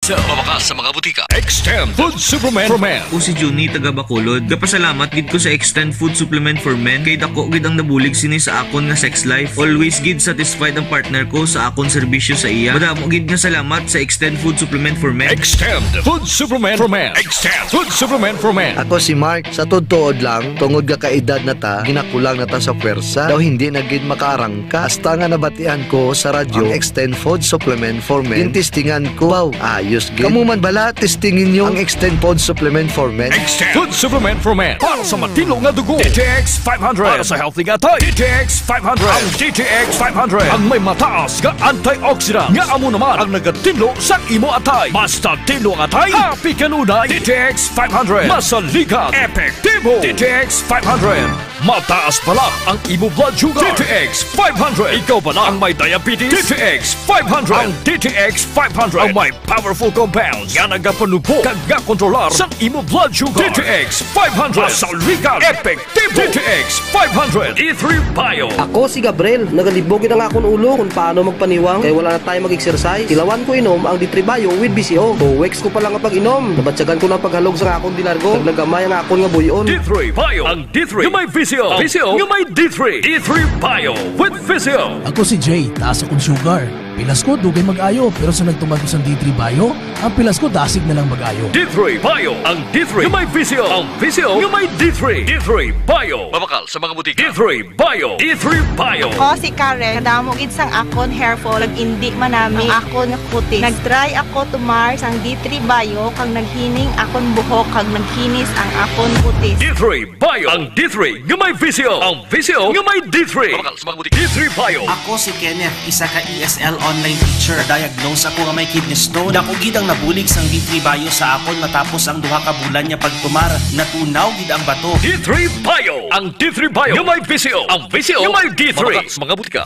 dito. Mabakas sa mga butika. Extend Food Supplement for Men. O si Juni taga Bacolod. Kapasalamat gid ko sa Extend Food Supplement for Men kay dako gid ang nabulig sini sa akon nga sex life. Always gid satisfied ang partner ko sa akon serbisyo sa iya. Madamo gid nga salamat sa Extend Food Supplement for Men. Extend Food Supplement for Men. Extend Food Supplement for Men. Ako si Mark, sa tuod lang, tungod ka kaedad na ta, ginakulang na ta sa pwersa, daw hindi na gid makaarangka. Hasta nga nabatian ko sa radyo, ang Extend Food Supplement for Men. Tintistingan ko, wow, ayos gid. Kamu man bala, testingin nyo ang Extend Food Supplement for Men. Extend Food Supplement for Men. Para sa matino nga dugo. DTX 500. Para sa healthy nga tay. DTX 500. Ang DTX 500. Ang may mataas nga antioxidant. Nga amo naman ang nagatinlo sa imo atay. Basta tinlo ang atay, happy kanunay. DTX 500. Masaligan. Epektibo. DTX 500. Mataas pala ang imo blood sugar. DTX 500. Ikaw ba ang may diabetes? DTX 500. Ang DTX 500 ang may powerful compounds nga nagapanupo kag kontrolar sa imo blood sugar. DTX 500. Masaligan. Epektibo. DTX 500. E3 Bio. Ako si Gabriel. Nagalibogin ang akong ulo kung paano magpaniwang kaya wala na tayo mag-exercise. Ilawan ko inom ang D3 Bio with BCO. 2 weeks ko pa lang kapag inom. Nabatsagan ko na paghalog sa akong dinargo. Naglagamay ang akong nga buyon. D3 Bio. Ang D3 yung may VCO. VCO yung may D3. D3 Bio with VCO. Ako si Jay, taas akong sugar. Pilas ko, dugay mag-ayo. Pero sa nagtumad ko sa D3 Bio, ang pilas ko dasig na lang mag-ayo. D3 Bio. Ang D3 yung may VCO. Ang VCO yung may D3. D3 Bio. Mabakal sa mga butika. D3 Bio. D3 Bio. Ako si Karen. Kadamo gid sang akon hair fall. Nag-indi man nami akon nga kutis. Nag-try ako tumar sang D3 Bio kang naghining akon buhok kag naghinis ang akon kutis. D3 Bio. Ang D3 yung may VCO. Ang VCO yung may D3. Mabakal sa mga butika. D3 Bio. Ako si Kenneth, isa ka ESL online teacher. Diagnose ako nga may kidney stone. Dako gid ang nabulig sang D3 Bio sa akon matapos ang duha ka bulan niya pagtumar. Natunaw gid ang bato. D3 Bio. Ang D3 Bio yung may VCO. Ang VCO yung may D3. Mabakal sa mga butika.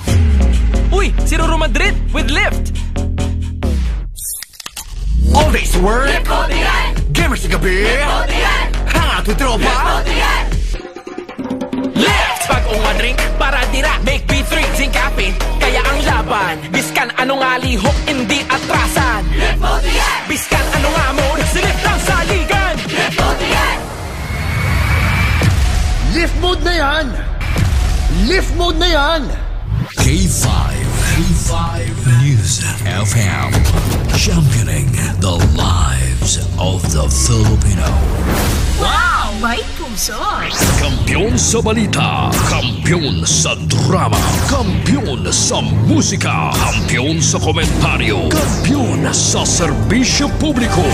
Uy, si Roro Madrid with Lyft. All days to work. Gamers sa gabi. Hangat with tropa. Lyft! Bagong nga drink para tira. Make B3 zinc caffeine. Kaya ang laban. Biskan ano nga lihok, hindi atrasan. Biskan ano nga mode, silip ng saligan. Lift mode na yan. Lift mode na yan. K5 News FM, championing the lives of the Filipino. Wow! May kumson! Kampiyon sa balita, kampiyon sa drama, kampiyon sa musika, kampiyon sa komentaryo, kampiyon sa serbisyo publiko.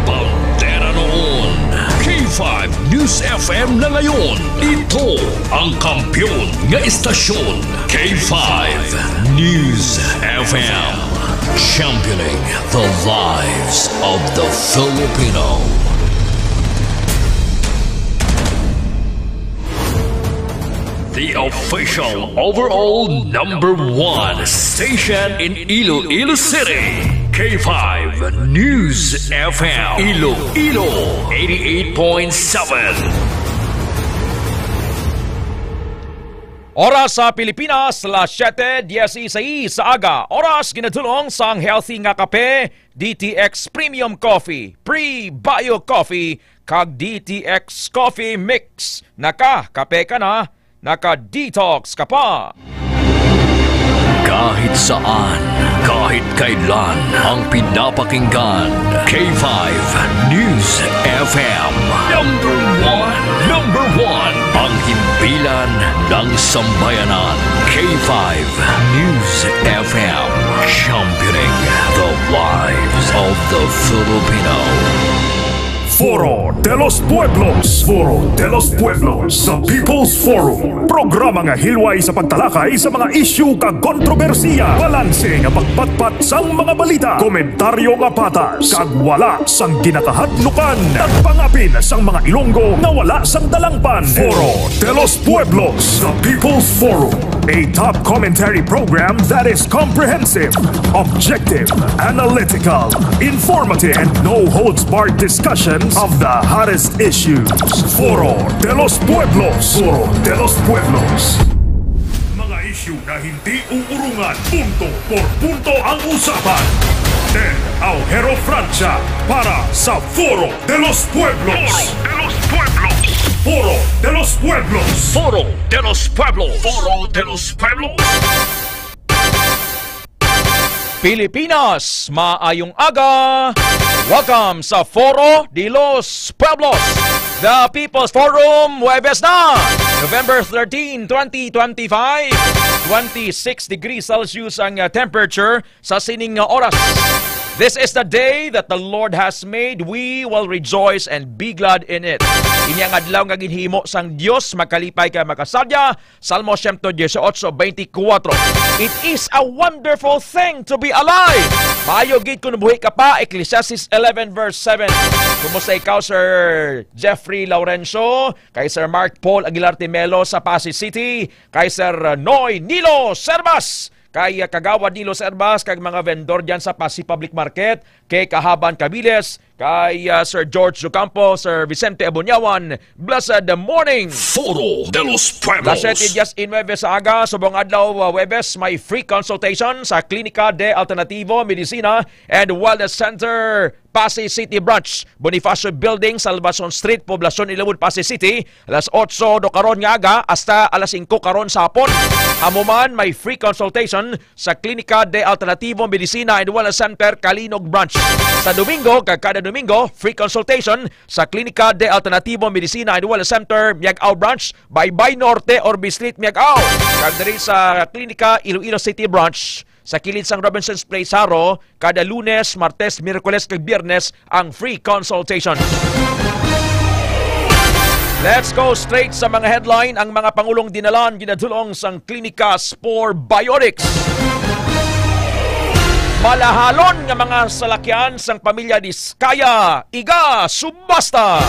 Pantera noon, K5 News FM na ngayon. Ito ang kampiyon nga istasyon. K5 News FM, championing the lives of the Filipino. The official overall #1 station in Iloilo City. K5 News FM. Iloilo 88.7. Oras sa Pilipinas, las 7:16 sa aga. Oras ginatulong sang healthy nga kape, DTX Premium Coffee, Pre-Bio Coffee, kag DTX Coffee Mix. Naka-kape ka na, naka-detox ka pa. Kahit saan, kahit kailan, ang pinapakinggan. K5 News FM. Number one, ang himpilan ng sambayanan. K5 News FM, championing the lives of the Filipino. Foro de los Pueblos. Foro de los Pueblos sa People's Forum. Programa nga hilway sa pagtalakay sa mga isyu kag kontrobersiya. Balanse nga pagpatpat sang mga balita. Komentaryo nga patas. Kag wala sang ginakahadlukan. Nagpangapin sang mga Ilonggo na wala sang dalangpan. Foro de los Pueblos sa People's Forum. A top commentary program that is comprehensive, objective, analytical, informative, and no-holds-barred discussions of the hottest issues. Foro de los Pueblos. Foro de los Pueblos. Mga issue na hindi uurungan. Punto por punto ang usapan. Ted Aujero Francia para sa Foro de los Pueblos. Foro de los Pueblos. Foro de los Pueblos. Foro de los Pueblos. Pilipinas, maayong aga! Welcome sa Foro de los Pueblos, the People's Forum, Huwebes na! November 13, 2025, 26 degrees Celsius ang temperature sa sining oras. This is the day that the Lord has made. We will rejoice and be glad in it. Ini ang adlaw nga ginhimo sang Dios, makalipay ka makasadya. Salmo 118:24. It is a wonderful thing to be alive. Maayo gid kun buhi ka pa. Ecclesiastes 11:7. Kumusta ikaw, Sir Jeffrey Laurencio, kay Sir Mark Paul Aguilar Timelo sa Pasig City, kay Sir Noy Nilo Servas, kay Kagawad Nilo Servas, kay mga vendor dyan sa Pasig Public Market, kay Kahaban Cabiles, kay Sir George Ocampo, Sir Vicente Abunyawan. Blessed morning! Foro de los Pueblos. Las 7 días in Huwebes sa aga, subong adlaw Huwebes, may free consultation sa Klinika de Alternativo Medicina and Wellness Center, Pasig City Branch, Bonifacio Building, Salvacion Street, Poblacion Ilawod, Pasig City. Alas 8 do karon nga aga hasta alas 5 karon sa hapon. Amuman may free consultation sa Klinika de Alternativo Medicina and Wellness Center, Kalinog Branch. Sa Domingo, kada Domingo, free consultation sa Klinika de Alternativo Medicina and Wellness Center, Miagao Branch, Baybay Norte or Bislit, Miagao. Kag diri sa Klinika Iloilo City Branch, sa kilid sang Robinson's Place, Haro, kada Lunes, Martes, Miyerkules kag Biyernes ang free consultation. Let's go straight sa mga headline. Ang mga pangulong dinalan ginadulong sang Klinika Spore Biotics. Malahalon nga mga salakyan sang pamilya Diskaya, iga subasta.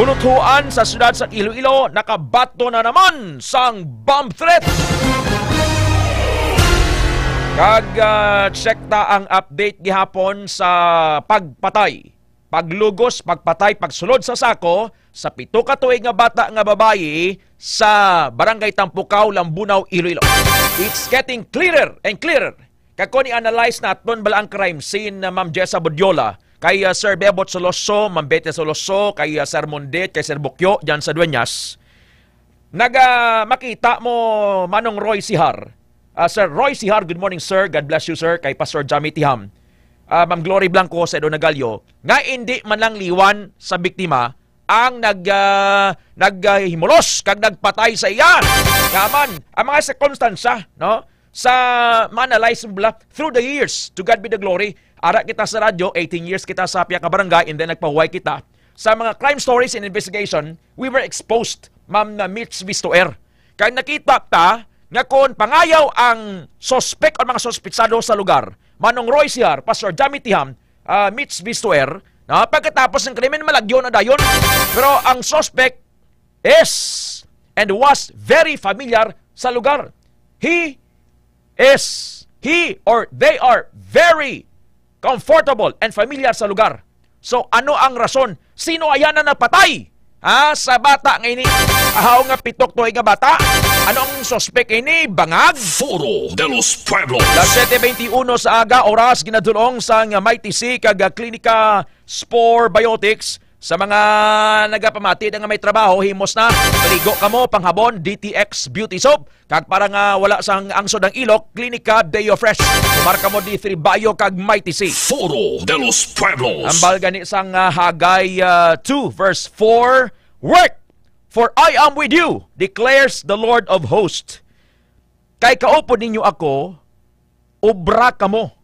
Bunuthuan sa syudad sa Iloilo, nakabato na naman sang bomb threat. Kag check ta ang update gihapon sa pagpatay, paglugos, pagpatay, pagsulod sa sako sa 7 ka tuig nga bata nga babayi sa Barangay Tampukaw, Lambunaw, Iloilo. It's getting clearer and clearer. Kako ni analyze naton bala ang crime scene na Ma'am Jessa Bodiola, kay Sir Bebot Soloso, Ma'am Bete Soloso, kay Sir Mondet, kay Sir Bukyo dyan sa Dueñas. Makita mo Manong Roy Sihar. Sir Roy Sihar, good morning sir. God bless you sir. Kay Pastor Jamie Tiham. Ma'am Glory Blanco sa Edo Nagalyo, nga hindi man lang liwan sa biktima ang naghimulos kag nagpatay sa iya. Yaman, ang mga circumstansya, no? Sa ma-analyze bla through the years, to God be the glory. Ara kita sa radyo, 18 years kita sa Piak Barangay, and then nagpahuway kita. Sa mga crime stories and investigation, we were exposed, Ma'am Mitch Vistoer. Kaya nakita ta, nga kung pangayaw ang sospek o mga sospitsado sa lugar, Manong Roy Sihar, Pastor Jamie Tiham, Mitch Vistoer, pagkatapos ng krimen malagyo na dayon. Pero ang suspect is and was very familiar sa lugar. He or they are very comfortable and familiar sa lugar. So ano ang rason? Sino ayan na napatay? Sa bata nga ini, ahaw nga 7 tuig nga bata. Anong suspect ini? Bangag? Foro de los Pueblos. Las 7:21 sa aga, oras ginadulong sa Mighty C kag Klinika Spore Biotics. Sa mga nagapamati na nga may trabaho, himos na, maligo ka mo, panghabon, DTX Beauty Soap. Kag para nga wala sang angsod ang ilok, Klinika Deo Fresh. Kumarka mo D3 Bio kag Mighty C. Foro de los Pueblos. Ang balgani sang Hagay 2 verse 4, work, for I am with you, declares the Lord of hosts. Kay kaupod ninyo ako, obra ka mo.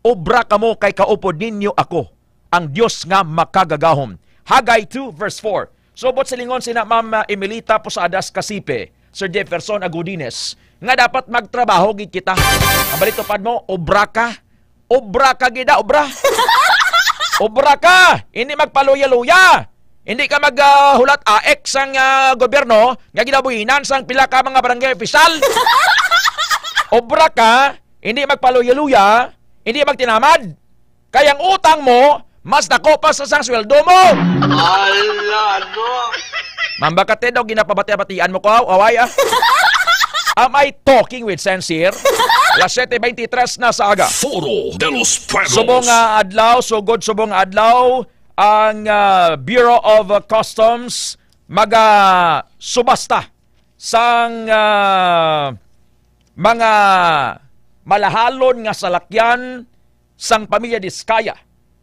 Obra ka mo kay kaupod ninyo ako, ang Diyos nga makagagahom. Hagay 2 verse 4. Subot silingon sina Ma'am Emilita Posadas Casipe, Sir Jefferson Agudines, nga dapat magtrabaho gid kita. Ang balito pad mo, obra ka. Obra ka gida, obra. Obra ka. Hindi magpaluya-luya. Hindi ka maghulat aek sang gobyerno nga ginabuhinan sang pila ka mga barangay opisyal. Obra ka, hindi magpaluya-luya, hindi magtinamad. Kaya ang utang mo, mas dako pa sa sang sweldo mo. Ala, no. Mamba ka daw ginapabati-batian mo ko, away Am I talking with sense here? Alas 7:23 na sa aga. Foro de los Pueblos. Subong adlaw, sugod subong adlaw, ang Bureau of Customs subasta sang mga malahalon nga salakyan sang pamilya Diskaya.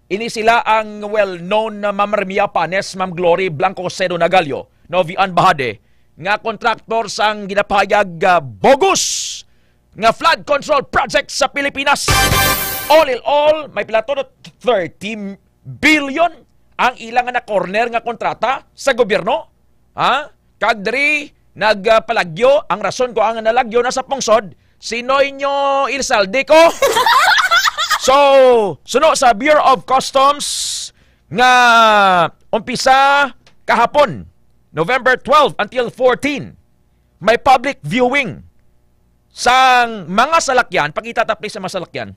Ini sila ang well-known na Ma'am Remia Panes, Ma'am Glory Blanco Cedo Nagalio, Novian Bahade, nga kontraktor sang ginapahayag bogus nga flood control project sa Pilipinas. All in all, may plato 30 billion ang ilang na corner nga kontrata sa gobyerno. Kagdri nagpalagyo, ang rason ko ang nalagyo na sa pungsod, sinoy nyo ilsaldi ko? So, suno sa Bureau of Customs nga umpisa kahapon, November 12 until 14, may public viewing sang mga salakyan, pag-itatapli sa mga salakyan,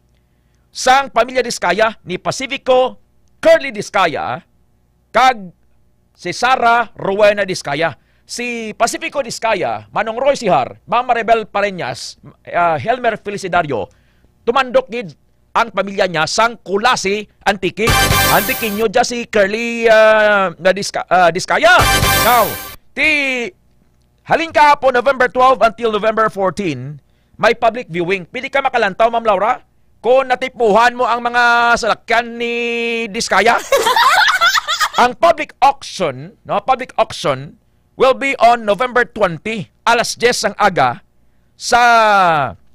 sang pamilya Diskaya ni Pacifico Curly Diskaya kag si Sara Rowena Diskaya. Si Pacifico Diskaya, Manong Roy Sihar, Ma'am Maribel Pareñas, Helmer Felicidario, tumandok gid ang pamilya niya sang Kulasi Antiki. Antiki nyo dyan si Curly Diskaya. Now, halin ka po November 12 until November 14, may public viewing. Pili ka makalantaw, Ma'am Laura, kung natipuhan mo ang mga salakyan ni Diskaya. Ang public auction will be on November 20, alas 10 ang aga, sa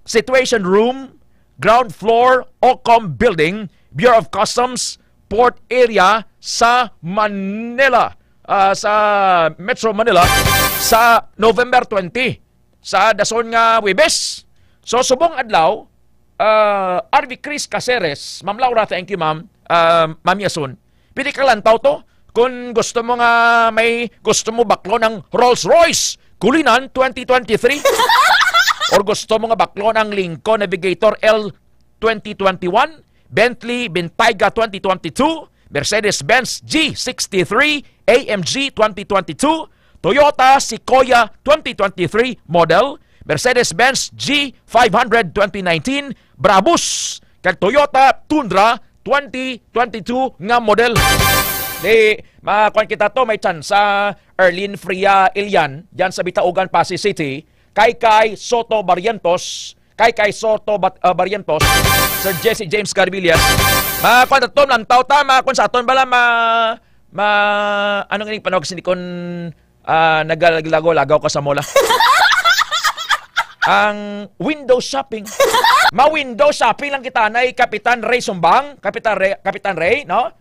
Situation Room, ground floor, Ocom Building, Bureau of Customs, Port Area sa Manila, sa Metro Manila, sa November 20, sa dason nga Webes. So, subong adlaw, RV Chris Caceres, Ma'am Laura, thank you, Ma'am, Ma'am Yasun, pili ka lantaw to, kung gusto mo nga gusto mo baklo ng Rolls Royce Cullinan 2023 or gusto mo nga baklo ng Lincoln Navigator L 2021, Bentley Bentayga 2022, Mercedes-Benz G63 AMG 2022, Toyota Sequoia 2023 model, Mercedes-Benz G500 2019, Brabus kag Toyota Tundra 2022 nga model. Makuan kita to, may chance sa Erlin Fria Ilian diyan sa Bitaugan, Pasig City, Kay Soto Barrientos, Barrientos, Sir Jesse James Carvillas. Makuan to lantaw ta, makuan sa aton bala anong ining panog sinikon naglagaw-lagaw ka sa mola. Ang window shopping. Ma-window shopping lang kita na Kapitan Ray Sumbang, Kapitan Ray, no?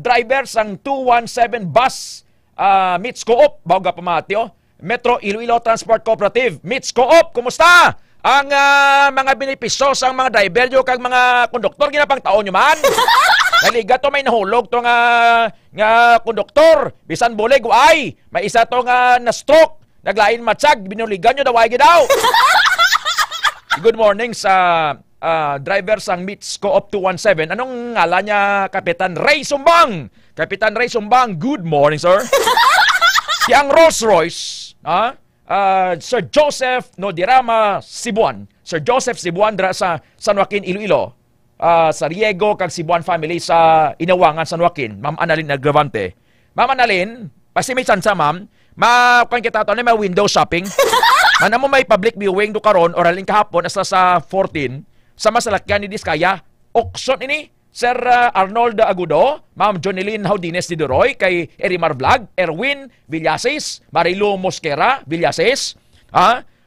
Driver sang 217 bus meets Co-op, Bawga Pamatio, Metro Iloilo Transport Cooperative, meets Co-op, kumusta? Ang mga benepisyo sang mga driver nyo kag mga konduktor, ginapang taon nyo man. Naliga to may nahulog to nga konduktor, bisan bulig, ay, may isa to nga na-stroke, naglain matsyag, binuligan nyo, daway gidaw. Good morning sa driver sang Meets Co-op 217. Anong ngala niya, Kapitan Ray Sumbang? Kapitan Ray Sumbang, good morning, sir. Yang Rolls Royce, Sir Joseph Nodirama Sibuan. Sir Joseph Sibuan dra sa San Joaquin, Iloilo. Sa Riego kag Sibuan family sa Inawangan, San Joaquin. Ma'am Annalyn Agravante. Ma'am Annalyn, pasi may chance, ma'am. Makuan kita ito na may window shopping. Manamo may public viewing do karon or halin kahapon asa sa 14 sa masalakyan ni Diskaya. Auction ini Sir Arnold Agudo, Ma'am Jonelyn Haudines de Duroy, kay Erimar Vlog, Erwin Villases, Marilu Mosquera Villases.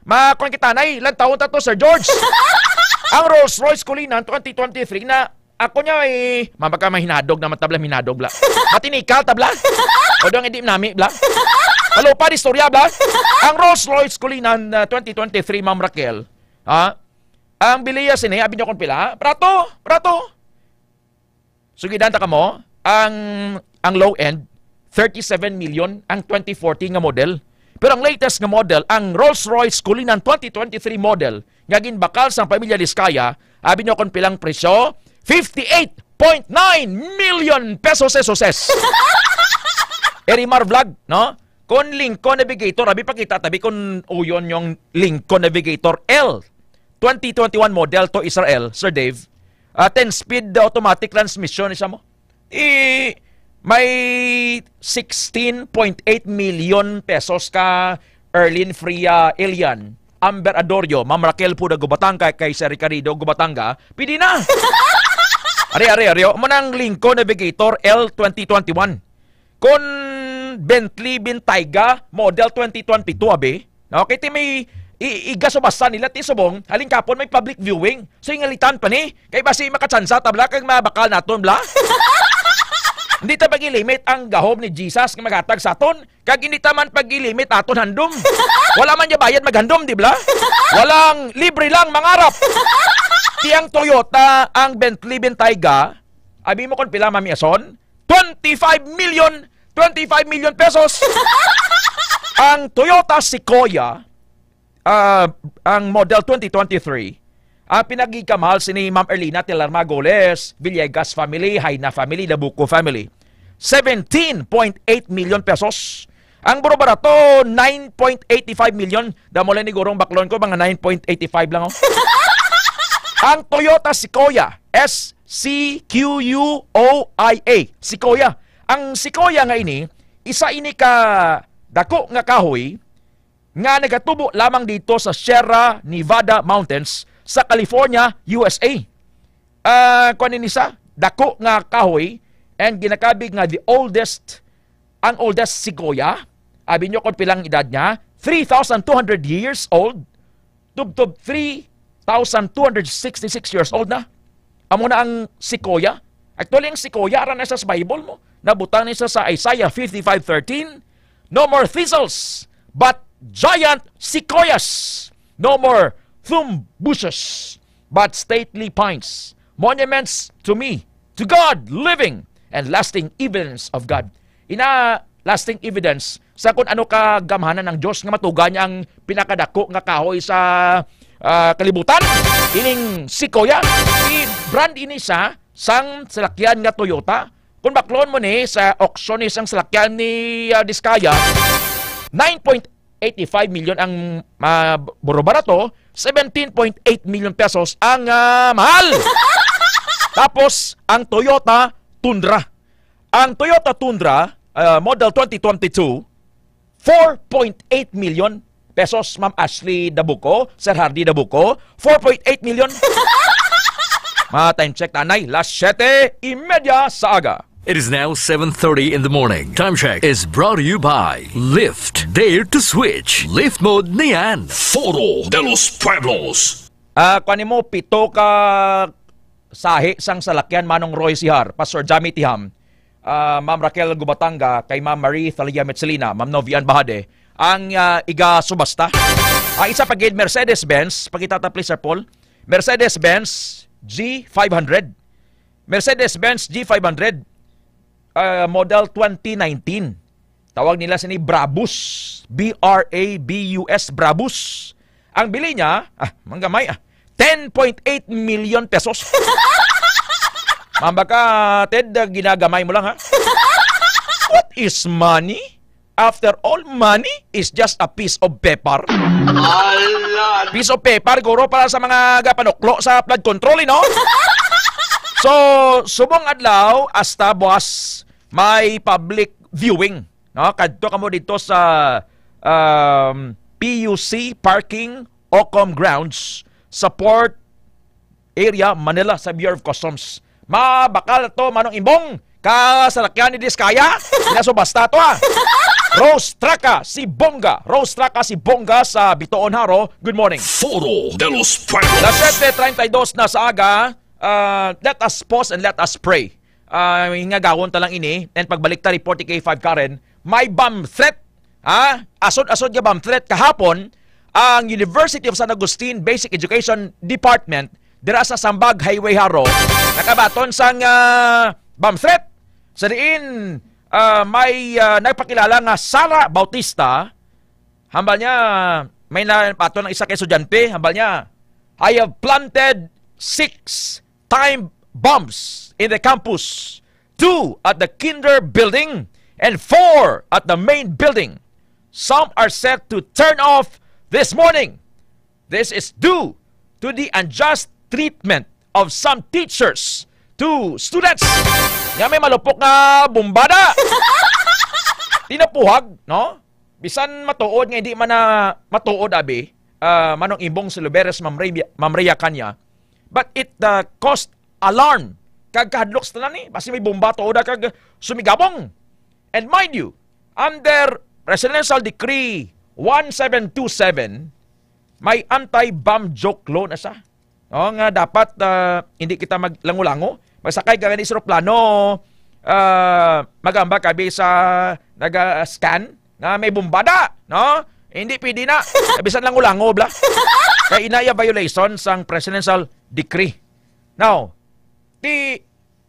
Makuan kita na ilang taon ta to, Sir George. Ang Rolls Royce Cullinan 2023 na ako niya mabaka mahinadog na matabla hinadog bla. Matinikal tabla. O doang hindi nami bla. Halo pa di storya bla. Ang Rolls Royce Cullinan 2023, Ma'am Raquel. Ang biliya sini abi nyo kon pila? Prato. Sugidan ta kamo, ang low end 37 million ang 2014 nga model. Pero ang latest nga model, ang Rolls-Royce Cullinan 2023 model, nga ginbakal sa pamilya Diskaya, abi nyo kon pilang presyo, 58.9 million pesos. Erimar Vlog, no? Kon Lincoln Navigator, abi pakita tabi kon uyon yung Lincoln Navigator L 2021 model to Israel, Sir Dave. 10-speed automatic transmission isa mo. May 16.8 million pesos ka Erlin Fria Elian, Amber Adorio, Ma'am Raquel Puda Gubatanga, kay Sir Ricardo Gubatanga, pidi na. Ari, manang Lincoln Navigator L 2021. Kon Bentley Bentayga model 2022 abi. Okay, ti may igasubasa nila ti subong, halin kapon may public viewing. So ingalitan pa ni, kay basi makatsansa tabla kag mabakal naton bla. Hindi ta pag-limit ang gahom ni Jesus nga magatag sa aton. Kag hindi ta man pag-limit aton handom. Wala man niya bayad maghandom, di ba? Walang libre lang mangarap. Tiyang Toyota, ang Bentley Bentayga, abi mo kon pila Mami Ason? 25 million pesos. Ang Toyota Sequoia, ang model 2023, ang pinagkikamahal si ni Ma'am Erlina Tilarma Goles, Villegas family, Hayna family, Dabuco family. 17.8 million pesos. Ang buro-barato, 9.85 million. Damulan ni Gurong Baklon ko, mga 9.85 lang. Oh. Ang Toyota Sequoia, S-C-Q-U-O-I-A, Sequoia. Ang Sequoia nga ini, isa ini ka dako nga kahoy nga nagatubo lamang dito sa Sierra Nevada Mountains sa California, USA. Kunin isa, dako nga kahoy and ginakabig nga ang oldest sequoia. Abi nyo kung pilang edad niya, 3,200 years old. Tub 3,266 years old na. Amo na ang sequoia. Actually, ang sequoia, aran na sa Bible mo. Nabutang nisa sa Isaiah 55:13. No more thistles, but giant sequoias. No more thorn bushes, but stately pines, monuments to me, to God, living and lasting evidence of God. Lasting evidence sa kung ano ka gamhanan ng Diyos nga matuga niya ang pinakadako nga kahoy sa kalibutan. Ining Sequoia, brand ini sa sang salakyan nga Toyota. Kung baklon mo ni sa auction ni sang salakyan ni Diskaya, 9.85 million ang buro-barato, 17.8 million pesos ang mahal. Tapos, ang Toyota Tundra. Ang Toyota Tundra, model 2022, 4.8 million pesos, Ma'am Ashley Dabuco, Sir Hardy Dabuco, 4.8 million. Time check, tanay, last 7:30 sa aga. It is now 7:30 in the morning. Time check is brought to you by Lift. Dare to switch. Lift mode niyan. Foro de los Pueblos. Kunin mo, 7 ka sahi sang salakyan Manong Roy Sihar, Pastor Jamie Tiham, Ma'am Raquel Gubatanga, kay Ma'am Marie Thalia Metzelina, Ma'am Novian Bahade, ang iga subasta. Isa pagid Mercedes-Benz, pagitata please Sir Paul, Mercedes-Benz G500. Mercedes-Benz G500, model 2019. Tawag nila sini Brabus. B-R-A-B-U-S, Brabus. Ang bili niya, manggamay, 10.8 million pesos. Mambaka, Ted, ginagamay mo lang, ha? What is money? After all, money is just a piece of paper. Piece of paper, guro, para sa mga gapanuklo sa flood control, no? So, subong adlaw, hasta boss, may public viewing. No? Kadto ka mo dito sa PUC Parking Ocom Grounds sa Port Area, Manila, sa Bureau of Customs. Mabakal to, Manong Imbong, kasalakyan ni Diskaya, nasubasta to, ha? Rose Traca si Bonga sa Bitoon Haro. Good morning. Foro de los Pueblos. Las 7:32 na sa aga. Let us pause and let us pray. Hingagawon talang ini, and pagbalik ta report K5 Karen, may bomb threat. Asod-asod nga bomb threat kahapon ang University of San Agustin Basic Education Department dira sa Sambag Highway Haro nakabaton sang bomb threat. Sa diin may nagpakilala nga Sara Bautista. Hambal niya may napato ng isa kay estudyante. Hambal niya, I have planted 6 time bombs in the campus, 2 at the kinder building and 4 at the main building. some are set to turn off this morning. This is due to the unjust treatment of some teachers to students. Nga may malupok nga bumbada. Tinapuhag, no? Bisan matuod nga hindi man na matuod abi, manong imbong Siluberes mamreya kanya. But it caused alarm. Kag kahadlok sa tanan ni, basi may bomba tuod kag sumigabong. And mind you, under Presidential Decree 1727, may anti-bomb joke law na siya. O, nga dapat hindi kita maglango-lango. Magsakay ka ni eroplano, magamba kabi sa nag-scan na may bombada, no? Hindi pwede na. Bisan lango-lango, bla. Kaya inaya violation sang Presidential Decree. Now,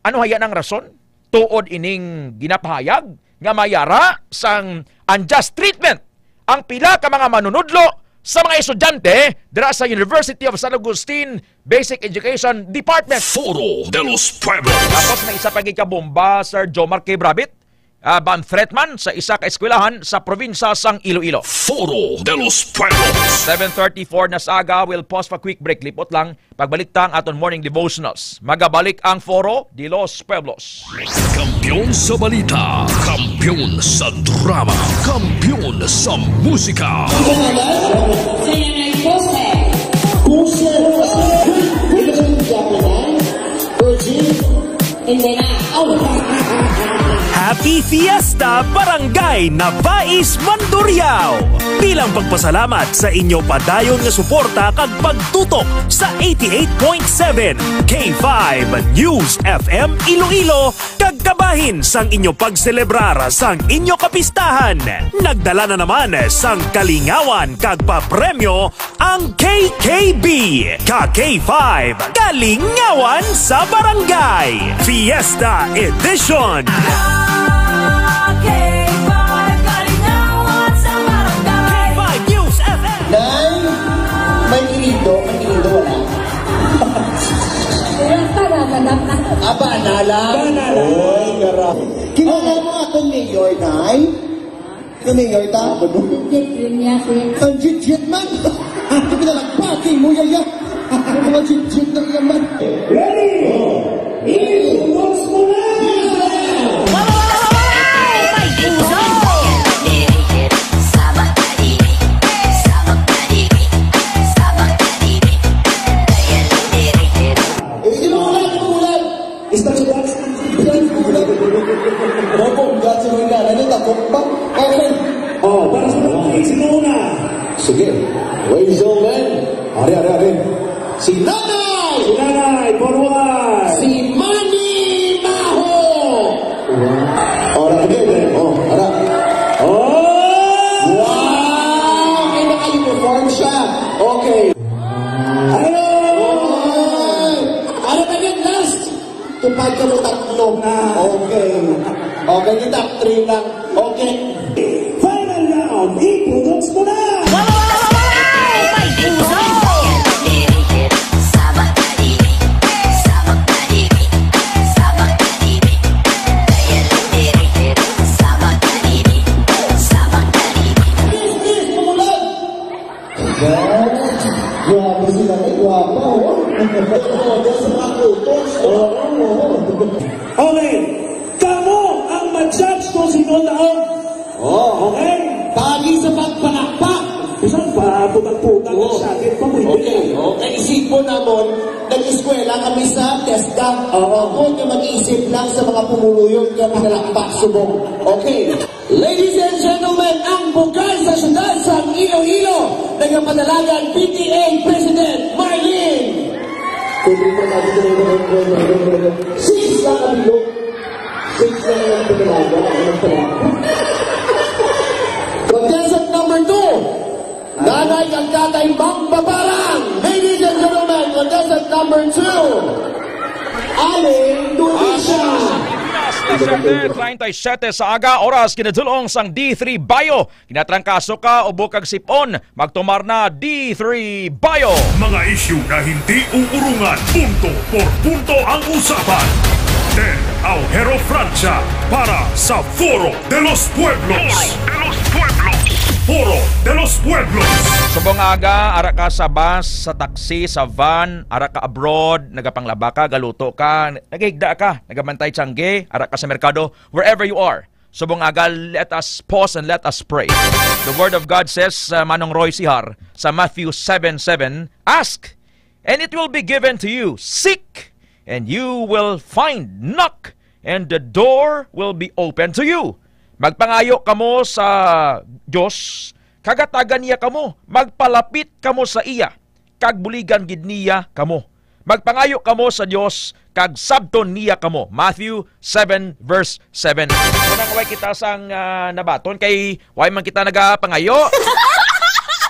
ano haya ng rason? Tuod ining ginapahayag nga mayara sang unjust treatment ang pila ka mga manunudlo sa mga estudyante dira sa University of San Agustin Basic Education Department. Foro de los Pueblos. Tapos may isa pang ikabomba, Sir Jomar K. Brabit, bomb threatman sa isa ka eskwelahan sa probinsya sang Iloilo. Foro de los Pueblos. 7:34 na saga. We'll pause for quick break. Lipot lang. Pagbalik tang aton morning devotionals. Magabalik ang Foro de los Pueblos. Kampiyon sa balita, kampiyon sa drama, kampiyon sa musika. Happy Fiesta Barangay Navais Mandurriao! Bilang pagpasalamat sa inyo padayon nga suporta kag pagtutok sa 88.7 K5 News FM Iloilo kag kabahin sang inyo pagselebrar sang inyo kapistahan. Nagdala na naman sang kalingawan kag papremyo ang KKB. Ka-K5 Kalingawan sa Barangay Fiesta Edition. Nay, may kinido, wala. Banala. Oy, garap. Kinala mo akong mayor, Nay? Yung mayor ta? Ang jit-jit man. Ito pinalagpati mo, yaya. Ang mga jit-jit na yaman. Ready? Iwas mo na! Oh, para sa mga sino una? Sige, ladies and gentlemen, are. Si Nanay! Si Nanay, forward! Si Manny Maho! Ora, again, ara. Oh! Wow! May naka-uniform siya. Okay. Hello! Ano ba yun last? Tupad ka mo tatlo. Okay. Okay, yung top 3 lang. Okay. Final round, i-products mo na! Guwapo sila may guwapo. Okay, kamo ang mag-judge kung sino taon. Okay? Bagi sa pagpanakpak. Isang pa, putang-putang sa akin pa mo. Okay. Isipon naman, nag-eskwela kami sa TESDA. Ako na mag-iisip lang sa mga pumuluyong kami nalakpak subong. Okay. Ladies and gentlemen, ang bukal sa syudad sa Iloilo, nagpapadalagan PTA President Marlene. Six lang ang bilog. Six lang ang padalaga. Contestant number 2, Nanay ang Tatay Mang Babarang. Ladies and gentlemen, contestant number 2, Aling Dunisha. 37 sa aga, oras kinadulong sang D3 Bio. Kinatrangkaso ka o bukag sipon, magtumar na D3 Bio. Mga isyu na hindi uurungan, punto por punto ang usapan. Del Aujero Francia para sa Foro de los Pueblos. Foro de los Pueblos. Foro de los Pueblos. Subong aga, ara ka sa bus, sa taxi, sa van, ara ka abroad, nagapanglaba ka, galuto ka, nagahigda ka, nagamantay tiyangge, ara ka sa merkado, wherever you are. Subong aga, let us pause and let us pray. The Word of God says, Manong Roy Sihar, sa Matthew 7:7, ask, and it will be given to you. Seek, and you will find. Knock, and the door will be open to you. Magpangayo kamo sa Diyos, kagatagan niya kamo, magpalapit kamo sa iya, kagbuligan gid niya kamo. Magpangayo kamo sa Diyos, kag sabton niya kamo. Matthew 7:7. Kunang way kita sang nabaton, kay way man kita nagapangayo.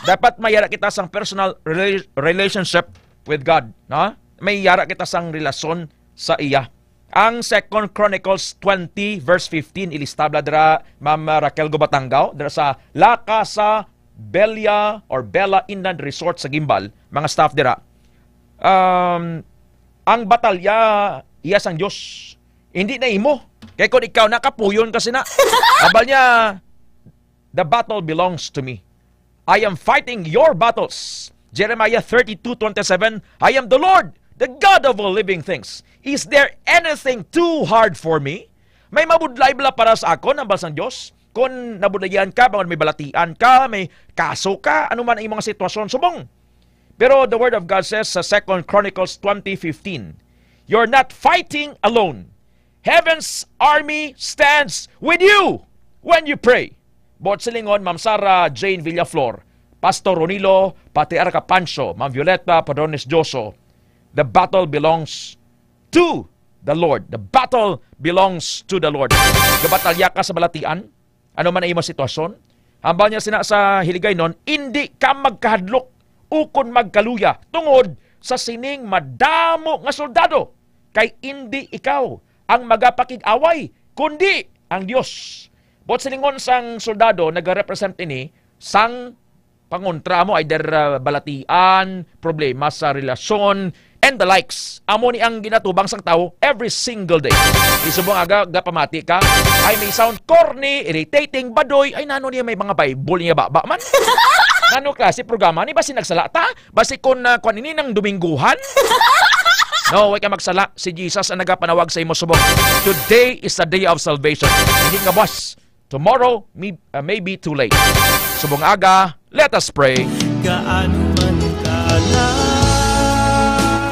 Dapat mayara kita sang personal relationship with God. No? May yara kita sang relasyon sa iya. Ang 2 Chronicles 20:15 ilistabla dira Ma'am Raquel Gobatanggaw dira sa La Casa Bella or Bella Inland Resort sa Gimbal, mga staff dira. Ang batalya iya sang Dios. Hindi na imo. Kay kung ikaw nakapuyon kasi na. Abal niya, the battle belongs to me. I am fighting your battles. Jeremiah 32:27, I am the Lord, the God of all living things. Is there anything too hard for me? May mabudlay bala para sa ako ng bansang Diyos? Kung nabudlayan ka, may balatian ka, may kaso ka, ano man ang mga sitwasyon, subong. Pero the Word of God says sa 2 Chronicles 20:15, you're not fighting alone. Heaven's army stands with you when you pray. Bot silingon, Ma'am Sara Jane Villaflor, Pastor Ronilo, pati Arca Pancho, Ma'am Violeta Padrones Joso, the battle belongs to the Lord. The battle belongs to the Lord. Gabatalya ka sa balatian, ano man ay imong sitwasyon, hambal niya sina sa hiligay nun, hindi ka magkahadlok, ukon magkaluya, tungod sa sining madamo nga soldado, kay hindi ikaw ang magapakig-away, kundi ang Diyos. Bot silingon sang soldado, nag-represent ini, sang pangontra mo, either balatian, problema sa relasyon, and the likes. Amo ni ang ginatubang sang tao every single day. Isubong aga, gapamati ka, ay may sound corny, irritating, badoy, ay nano niya may mga Bible niya ba man? Nano klase programa ni, basi nagsalata? Basi kung ini ng Domingguhan? No, huwag ka magsala. Si Jesus ang nagapanawag sa imo subong. Today is the day of salvation. Hindi nga boss. Tomorrow may be too late. Subong aga, let us pray. Gaano man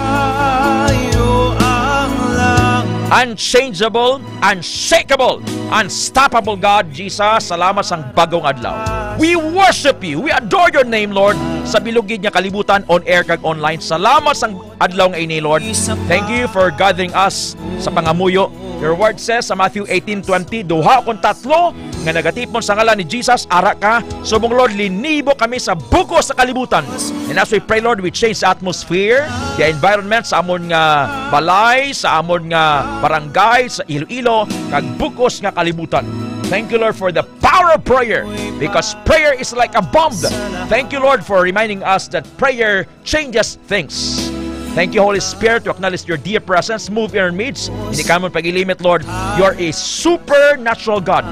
kalayo ang lang. Unchangeable, unshakable, unstoppable God, Jesus, salamat sang bagong adlaw. We worship you. We adore your name, Lord. Sa bilugid niya kalibutan, on air kag online. Salamat sang adlaw nga ini, Lord. Thank you for gathering us sa pangamuyo. Your word says sa Matthew 18:20, duha kung tatlo nga nagatipon sa ngalan ni Jesus, ara ka. Subong Lord, linibo kami sa buko sa kalibutan. And as we pray, Lord, we change the atmosphere, the environment sa amon nga balay, sa amon nga barangay, sa Iloilo, kag bukos nga kalibutan. Thank you, Lord, for the power of prayer, because prayer is like a bomb. Thank you, Lord, for reminding us that prayer changes things. Thank you, Holy Spirit, to acknowledge your dear presence. Move in our midst. Hindi ka mo pag-ilimit, Lord. You are a supernatural God.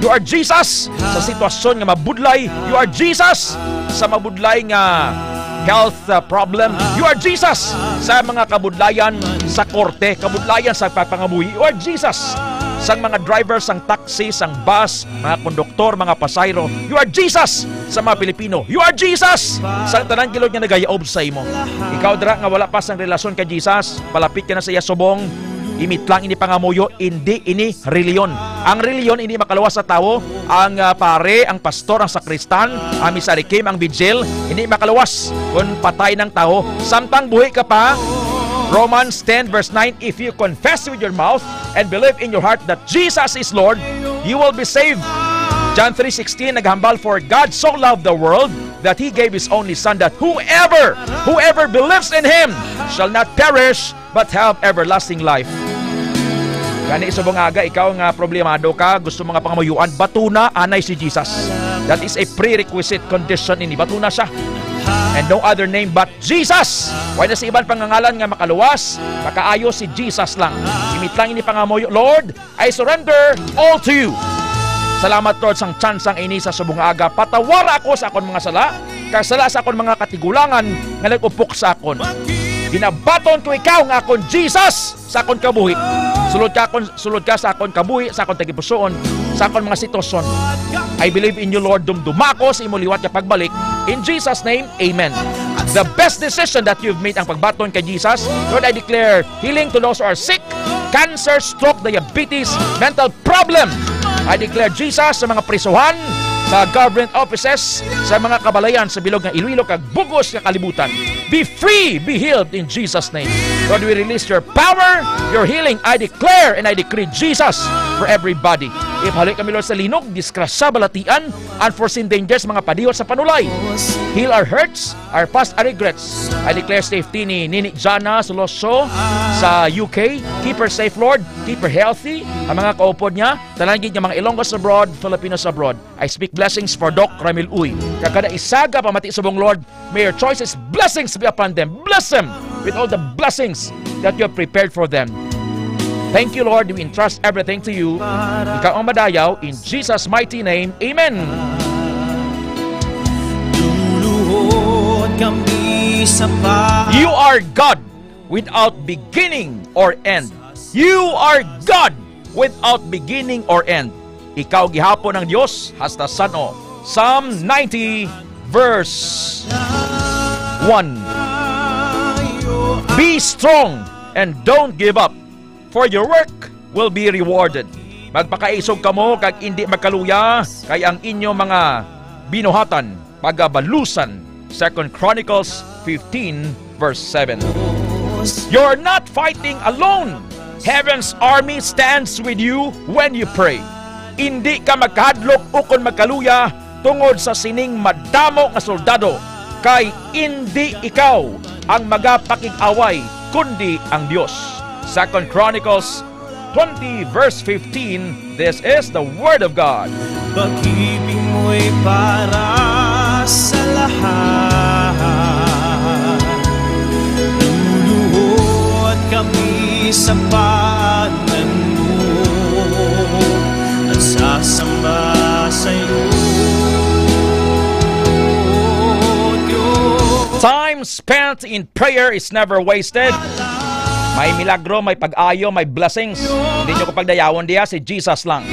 You are Jesus sa sitwasyon nga mabudlay. You are Jesus sa mabudlay nga health problem. You are Jesus sa mga kabudlayan sa korte, kabudlayan sa papangabuhi. You are Jesus sang mga driver, sang taxi, sang bus, mga konduktor, mga pasayro. You are Jesus sa mga Pilipino. You are Jesus sang tanang kilod nga nagayaob sa imo. Ikaw dira nga wala pa sang relasyon kay Jesus, palapit ka na sa iya subong. Imit lang ini pangamuyo, hindi ini reliyon. Ang reliyon ini makaluwas sa tao. Ang pare, ang pastor, ang sakristan, ang misarikim, ang vigil, hindi makaluwas kung patay ng tao. Samtang buhay ka pa, Romans 10:9, if you confess with your mouth and believe in your heart that Jesus is Lord, you will be saved. John 3:16, naghambal, for God so loved the world that He gave His only Son, that whoever believes in Him shall not perish but have everlasting life. Gani subong aga, ikaw nga problemado ka, gusto mga pangamuyuan, batuna anay si Jesus. That is a prerequisite condition ini, batuna siya. And no other name but Jesus. Why na si ibang pangangalan nga makaluwas, makaayo si Jesus lang. Imit lang ini pangamuyo, Lord, I surrender all to you. Salamat Lord sang tsansang ini sa subong aga. Patawara ako sa akon mga sala, kasala sa akon mga katigulangan nga nag-upok sa akon. Ginabaton ko ikaw nga akon Jesus sa akon kabuhi. Sulod ka sa akon kabuhi, sa akon tagipusoon, sa akon mga sitwasyon. I believe in you Lord, dumduma ko sa imo liwat nga pagbalik. In Jesus name, amen. The best decision that you've made ang pagbaton kay Jesus. Lord, I declare healing to those who are sick, cancer, stroke, diabetes, mental problem. I declare Jesus sa mga prisuhan, sa government offices, sa mga kabalayan sa bilog ng Iloilo kag bugos nga kalibutan. Be free, be healed in Jesus name. Lord, we release your power, your healing. I declare and I decree Jesus for everybody. If halik kami Lord sa linog, diskrasya, balatian, unforeseen dangers, mga padihot sa panulay. Heal our hurts, our past regrets. I declare safety ni Nini Jana Soloso sa UK. Keep her safe Lord, keep her healthy. Ang mga kaupod niya, talangin niya mga Ilonggos abroad, Filipinos abroad. I speak blessings for Doc Ramil Uy. Kakada isaga pamati subong Lord, may your choices, blessings be upon them. Bless them with all the blessings that you have prepared for them. Thank you Lord, we entrust everything to you. Ikaw ang madayaw, in Jesus' mighty name, amen. You are God without beginning or end. You are God without beginning or end. Ikaw gihapon ng Diyos hasta sano. Psalm 90 verse 1. Be strong and don't give up, for your work will be rewarded. Magpakaisog kamo kag indi magkaluya kay ang inyo mga binuhatan pagabalusan. 2 Chronicles 15 verse 7. You're not fighting alone. Heaven's army stands with you when you pray. Hindi ka magkahadlok ukon magkaluya tungod sa sining madamo nga soldado, kay hindi ikaw ang magapakig-away kundi ang Dios. 2 Chronicles 20 verse 15. This is the word of God. Pag-ibig mo'y para sa lahat. Luluhod kami sa panan mo at sasamba sa'yo, Diyos. Time spent in prayer is never wasted. May milagro, may pag-ayo, may blessings. Hindi nyo kapagdayawon diya, si Jesus lang.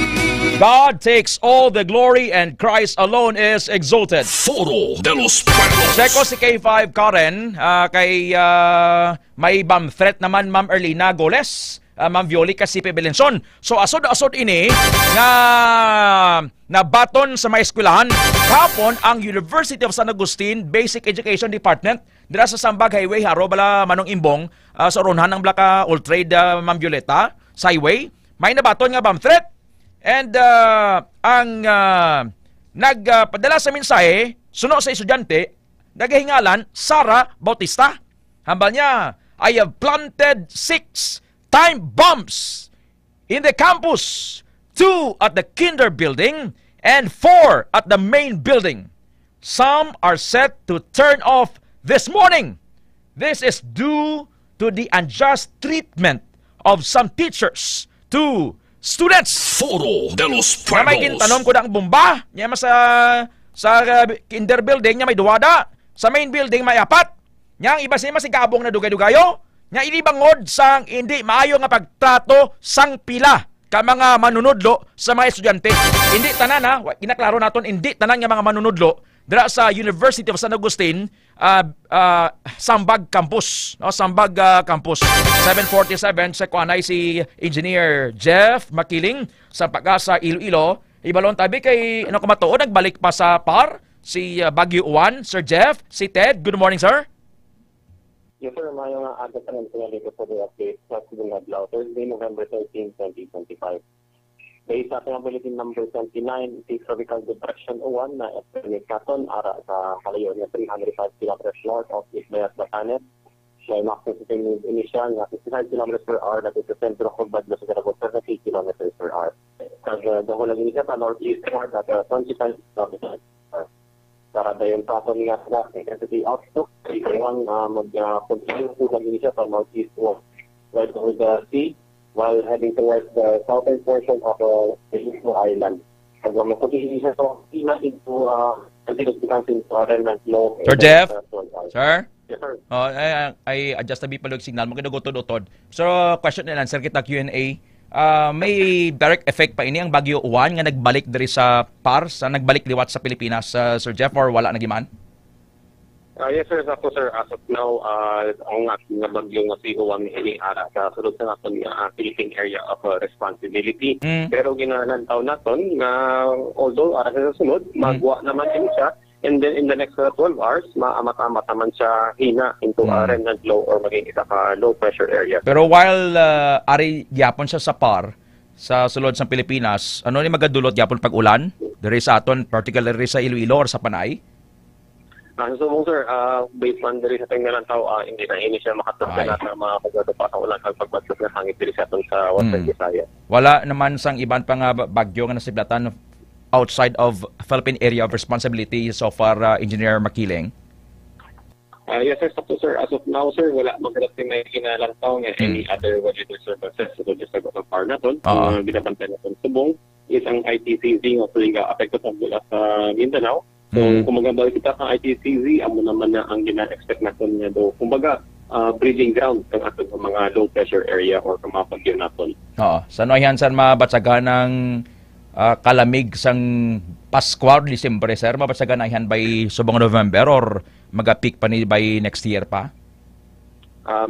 God takes all the glory and Christ alone is exalted. Foro de los Pueblos. Check ko si K5 Karen, may bam threat naman Ma'am Erlina Goles, Ma'am Violica Sipe Belenson. So asod-asod ini nga nabaton sa mga eskwelahan. Kapon ang University of San Agustin Basic Education Department dira sa Sambag Highway, haro bala Manong Imbong, sa oronhan ng Blaka Old Trade, Ma'am Violeta, sa highway. May nabaton nga bam threat. And ang nagpadala sa mensahe, suno sa estudyante, nagahingalan, Sara Bautista. Hambal niya, I have planted 6 time bombs in the campus, 2 at the kinder building, and 4 at the main building. Some are set to turn off this morning. This is due to the unjust treatment of some teachers to students. Foro de los Na may Pueblos. gintanom ko na ang bomba. Niya sa kinder building niya may duwada. Sa main building may 4. Niya ang iba siya masigabong na dugay-dugayo. Niya inibangod sang hindi maayo nga pagtrato sang pila ka mga manunudlo sa mga estudyante. Hindi tanan ha, ginaklaro naton, hindi tanan nga mga manunudlo dira sa University of San Agustin, Sambag Campus, no? Sambag Campus. 747 sa kuanay si Engineer Jeff Makiling sa Pag-asa Iloilo. Ibalon tabi kay ano kumatuod, nagbalik pa sa PAR si Baguio 1, Sir Jeff, si Ted. Good morning, sir. Yes, sir. Mayong aga sa nangyari dito po the update sa Silang Adlaw, Thursday, November 13, 2025. Based sa ating bulletin number 29, the tropical depression 1 na estimated katon ara sa kalayo niya 305 km north of Islayas, Batanes. May maximum initial na 55 km per hour na ito sa sentro kong badlo sa Garagot 30 km per hour. Kaya dahil lang inisiya sa northeastward at 25 km per hour. Para dayon katon nga na intensity outlook, kailangan mag-continue po lang inisiya sa northeastward right over the sea, while heading towards the southern portion of the Isla Island. Mag-mag-continue so natin to anti-discipline to remnant law. Sir Jeff? Sir? Yes, sir. I adjust na palug signal mo kinagutod-utod. So question and answer kita Q&A. May direct effect pa ini ang Bagyo Uwan nga nagbalik diri sa PAR sa nagbalik liwat sa Pilipinas, Sir Jeff, or wala nagiman? Yes, sir. Ako, sir, as of now, ang ating nga bagyo nga si Uwan iniara sa sulod sa ating Philippine Area of Responsibility. Pero ginalantaw naton nga although ara sa sunod, magwa naman din siya. And then in the next 12 hours, maamat-amat naman siya hina into remnant low or maging isa ka low pressure area. Pero while ari gyapon siya sa PAR, sa sulod sa Pilipinas, ano ni magadulot gyapon pag ulan? Diri sa aton, particularly sa Iloilo or sa Panay? So, sir, based on diri sa tingnan ng tao, hindi na ini siya makatagda na mga pagdado pa sa ulan kag pagbagsak ng hangin diri sa aton sa Western Visayas. Wala naman sang iban pa nga bagyo nga nasiblatan outside of Philippine Area of Responsibility so far, Engineer Makiling? Yes, sir. So, sir, as of now, sir, wala magkadating may kinalantaw nga any other weather disturbances. So, just sa PAR naton, binabantay naton subong is ang ITCZ nga tulinga apekto sa mula sa Mindanao. So, kung magabalik kita sa ITCZ, amo naman na ang gina-expect natin nga do. Kumbaga, breeding ground ng ating mga low pressure area or mga bagyo natin. Oo. Sa noyan saan mabatsagan ng kalamig sang Pasko or Disyembre, sir? Mabatsagan na yan by subong November or mag-peak pa ni by next year pa?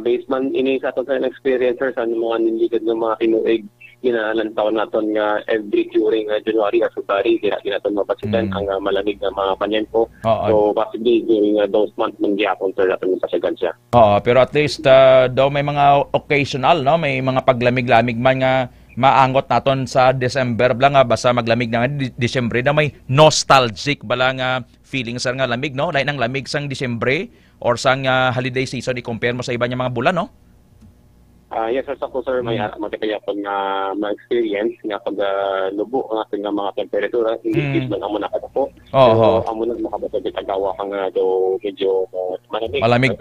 Based man ini sa ating experience, sir, sa mga niligad ng mga kinuig, ginalantaw natin nga every during January or February, di natin mapasitan ang malamig na mga panyempo. So, possibly during those months, mangyapon sir natin mapasigan siya. Pero at least daw may mga occasional, no? May mga paglamig-lamig man nga maangot naton sa December bala nga basta maglamig na December na may nostalgic bala nga feeling sa nga lamig, no? Lain ang lamig sang December or sang holiday season i-compare mo sa iba nga mga bulan, no? Yes, sir. So, sir, may matikayapon nga ma-experience nga pag lubo ang ating mga temperatura. Hindi man amo nakatapo. So, amo na makabato bitagawa ka nga do medyo malamig.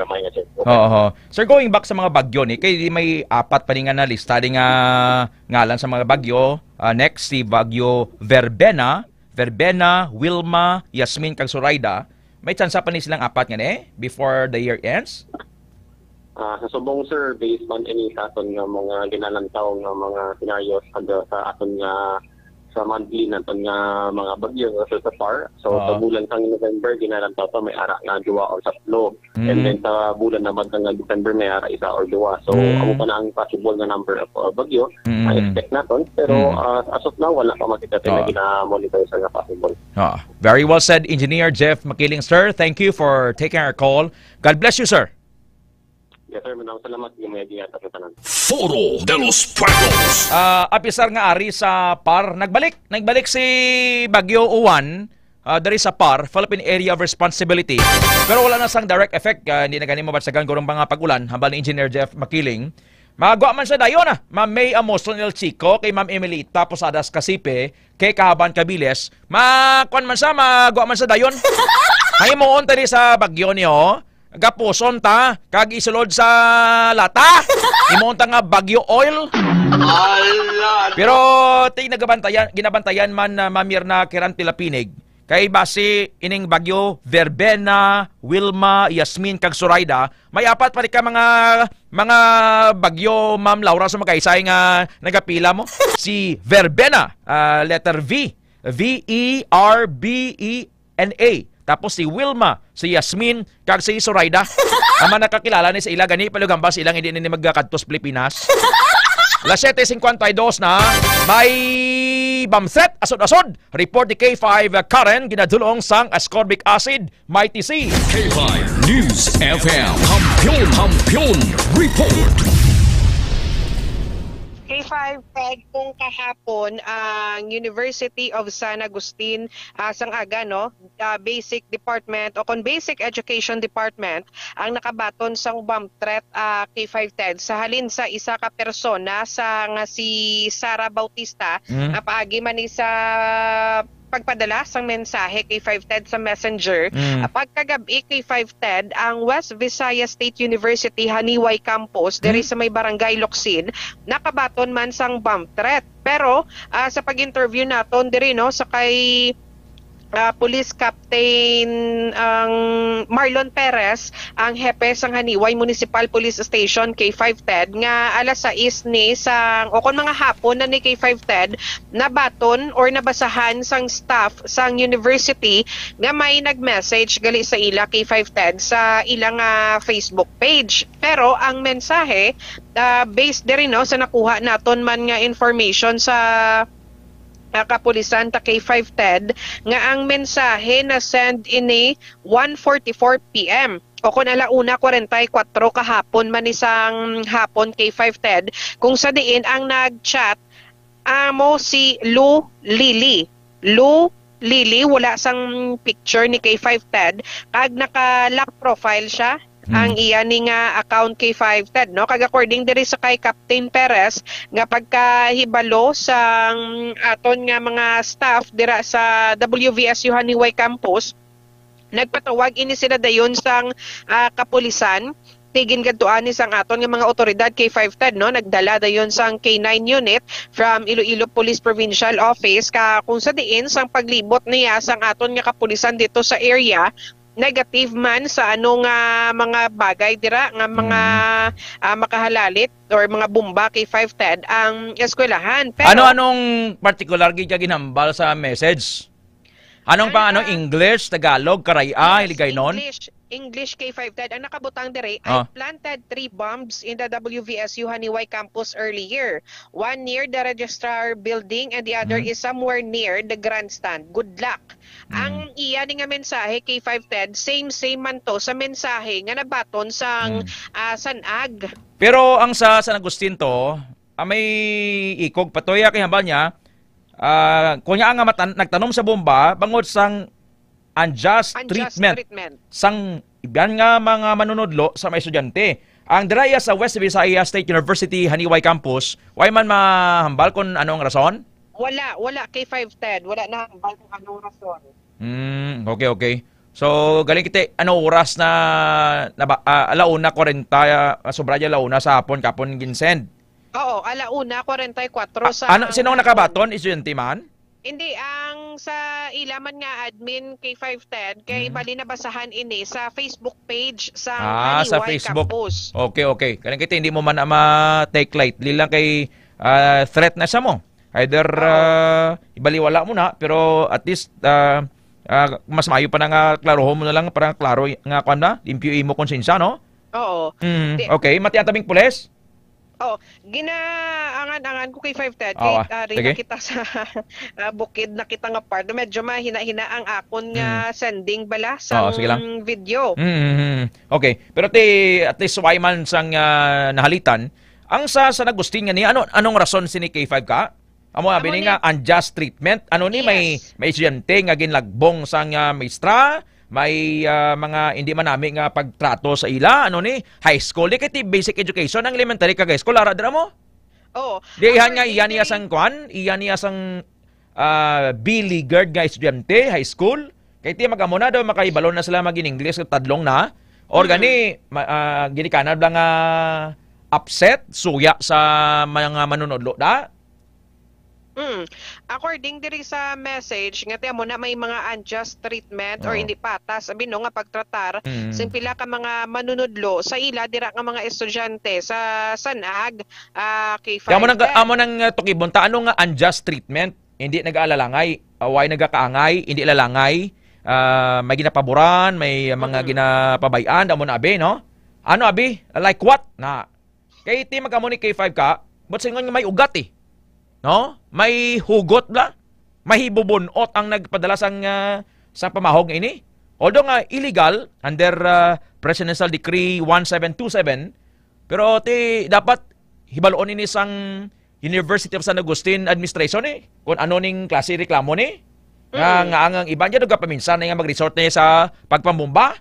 Sir, going back sa mga bagyo ni, kay may apat pa nga na lista di nga ngalan sa mga bagyo. Next, si Bagyo Verbena, Wilma, Yasmin, kag Zoraida. May tsansa pa ni silang apat nga before the year ends? Sa subong, sir, based on any sa aton nga mga ginalantaw nga mga scenarios sa aton nga sa monthly naton nga mga bagyo sa PAR. So sa bulan sang November ginalantaw pa may ara nga 2 or 3. And then sa bulan naman nga December may ara 1 or 2. So amo pa na ang possible nga number of bagyo expect naton. Pero as of now wala pa makita na gina-monitor sa nga possible. Very well said, Engineer Jeff Makiling, sir. Thank you for taking our call. God bless you, sir. Yes, sir. Maraming salamat. Foro de los Pueblos. Apisar nga ari sa PAR. Nagbalik si Bagyo Uwan dari sa PAR, Philippine Area of Responsibility. Pero wala na sang direct effect. Hindi na ganun mabatsagan gurong mga pag-ulan. Hambal ni Engineer Jeff Makiling. Magwa man siya dayon Ma'am May Amoson El Chico, kay Ma'am Emilita Posadas Casipe, kay Kahaban Cabiles. Magwa man siya dayon. Ay mo on tali sa Bagyo niyo. Gapuson ta, kag isulod sa lata. Imonta nga Bagyo Oil. Pero ginabantayan man na Mamir na Kiran Pilapinig. Kay base ining Bagyo Verbena, Wilma, Yasmin kag Zoraida, may apat pa rin ka mga bagyo, Ma'am Laura, sa magkaisay nga nagapila mo. Si Verbena, letter V, Verbena. Tapos si Wilma, si Yasmin, kag si Zoraida. Ama nakakilala ni sa ila gani palugamba silang hindi ni magkakadtos Pilipinas. Las 7:52 na may bamset asod-asod. Report ni K5 Karen ginadulong sang ascorbic acid Mighty C. K5 News FM Kampiyon Report. K5 kung kahapon ang University of San Agustin sang aga basic department o kon basic education department ang nakabaton sang bomb threat K5 TED sa halin sa isa ka persona sa nga si Sara Bautista paagi man ni sa pagpadala sa mensahe kay 5TED sa Messenger. Pagkagabi kay 5TED, ang West Visayas State University Haniway Campus, diri sa may barangay Locsin, nakabaton man sang bomb threat. Pero sa pag-interview naton diri no sa kay Police Captain ang Marlon Perez, ang hepe sang Haniway Municipal Police Station kay 5TED, nga alas 6 ni sang o kon mga hapon na ni kay 5TED nabaton or nabasahan sang staff sang university nga may nag-message gali sa ila kay 5TED sa ilang Facebook page. Pero ang mensahe based diri no sa nakuha naton man nga information sa kapulisan ta kay 5TED nga ang mensahe na send ini 1:44 PM o kung alauna 44 kahapon man isang hapon kay 5TED, kung sa diin ang nag-chat mo si Lou Lily wala sang picture ni kay 5TED kag naka-lock profile siya ang iya ni nga account kay 5TED no. Kag according diri sa kay Captain Perez nga pagkahibalo sa aton nga mga staff dira sa WVSU Haniway Campus, nagpatawag ini sila dayon sang kapulisan tigin gadtuan ni sang aton nga mga otoridad kay 5TED no. Nagdala dayon sang K9 unit from Iloilo Police Provincial Office ka kung sa diin sang paglibot niya sang aton nga kapulisan dito sa area, negative man sa mga bagay dira nga mga makahalalit or mga bomba kay 5TED ang eskwelahan. Pero anong particular gid ginambal sa message? Anong English, Tagalog, Karaya, iligay non? English kay 5TED ang nakabutang dire. I planted 3 bombs in the WVSU Haniway campus earlier. One near the registrar building and the other is somewhere near the grandstand. Good luck. Ang iya ni nga mensahe kay 5TED, same man to sa mensahe nga nabaton sang Sanag. Pero ang sa San Agustin to, may ikog patoya kay hambal niya, kunya nga nagtanom sa bomba bangod sang unjust treatment sang iban nga mga manunodlo sa mga estudyante. Ang diraya sa West Visayas State University Haniway Campus, way man mahambal kung anong rason? Wala kay 5TED, wala na hambal kung anong rason. Okay. So galing kita ano oras na alauna 40 sobraya alauna sa hapon kapon ginsend. Oo, alauna 44 sa sinong nakabaton, estudyante man? Hindi, ang sa ilaman nga admin kay 5TED, kay bali nabasahan ini sa Facebook page sa Haniway sa Facebook. Campus. Okay. Kaya kita hindi mo man ma-take lightly lang kay threat na siya mo. Either ibaliwala mo na, pero at least mas mayo pa na nga klaroho mo na lang, parang klaro nga kwan na, impyuin mo konsensya, no? Oo. Okay, matiyatabing pulis? Ginaangan ko kay 5TED kay kita sa bukid na kita nga part medyo mahina-hina ang akon nga sending bala sa video. Okay, pero at least why man sang nahalitan ang sa San Agustin nga ni anong rason sini kay 5 ka? Amo abi nga unjust treatment ni may estudyante nga ginlagbong sang maestra, may mga hindi man nami nga pagtrato sa ila ni high school di kay basic education ang elementary kag high school ara dira mo. Di iyan niya sang Billy Gerd nga estudyante high school kay ti magamo na daw makahibalo na sila magin English tadlong na or gani ginikanan lang upset suya sa mga manunodlo da. According diri sa message nga tiyan mo na may mga unjust treatment or hindi patas sabi no nga pagtratar sa pila ka mga manunodlo sa ila dira nga mga estudyante sa Sanag kay 5TED. Amo nang tukibon ta ano nga unjust treatment, hindi nag-aalalangay, way nagakaangay, hindi lalangay, may ginapaboran, may mga ginapabayan amo na abi no. Ano abi? Like what? Na kay ti magamo ni K5 ka, but singon nga may ugat no? May hugot la, may hibubunot ang nagpadala sa pamahog ini. Although nga illegal under Presidential Decree 1727, pero dapat hibaloon ini sang University of San Agustin Administration kung ano ning klase reklamo ni. Nga ang iban dyan paminsan nga mag-resort niya sa pagpambomba.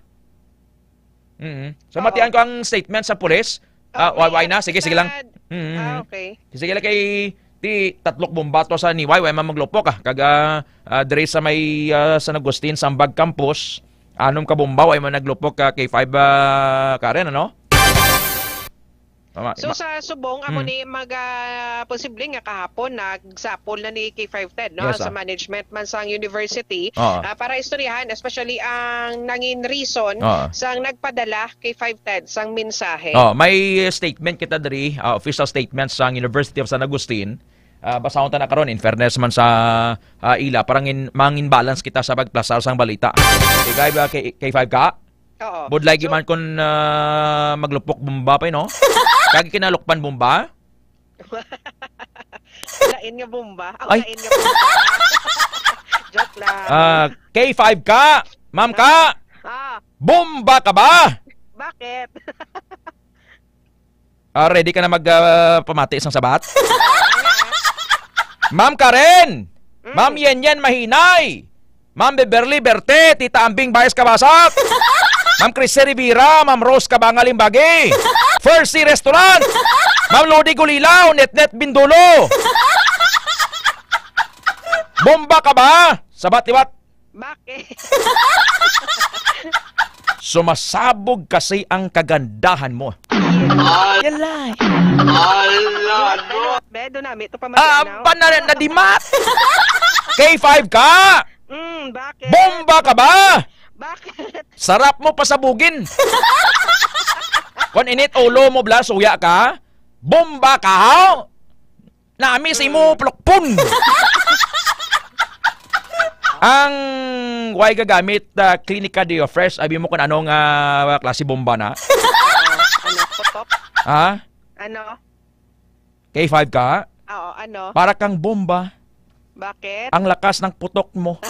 So matian ko ang statement sa pulis. Why na? Sige lang. Okay. Sige lang kay Ti tatlok bombato sa niway, way maglupok kag dire sa may San Agustin Sambag Campus, anom ka bomba way naglupok kay 5 Karen ano? So sa subong amo ni posible nga kahapon nagsapol na ni K5 TED no sa management man sang university para istoryahan especially ang nangin reason sang nagpadala kay 5 TED sang mensahe. May statement kita diri, official statement sang University of San Agustin. Basahon ta na karon in fairness man sa ila parang mangin balance kita sa pagplasar sang balita. Kay 5 ka? Oo. Budlay man kon maglupok bomba pa no? Kagi kinalukpan bomba? Lain nga bomba. Ang lain nga bomba. Joke lang. K5 ka? Ma'am ka? Bomba ka ba? Bakit? Ready ka na magpamati isang sabat? Ma'am Karen! Ma'am Yenyen Mahinay! Ma'am Beverly Berte, Tita Ambing Bayas Kabasak! Ma'am Crisy Rivera, Ma'am Rose Kabangalimbagi, First Sea Restaurant, Ma'am Lodi Gulilaw, Net Bindulo. Bomba ka ba? Sabat-ibat. Bakit? Sumasabog kasi ang kagandahan mo. Yalay. Bedo namin ito pa nadimat. K5 ka? Bakit? Bomba ka ba? Bakit? Sarap mo pasabugin. Kung init ulo mo bla, suya ka, bomba ka ha? Nami si mo plokpon. Ang way gagamit Clinica Deo Fresh, abi mo kung anong klase bomba na? Ano? Putok? Ha? Ano? K5 ka? Oo, ano? Para kang bomba. Bakit? Ang lakas ng putok mo.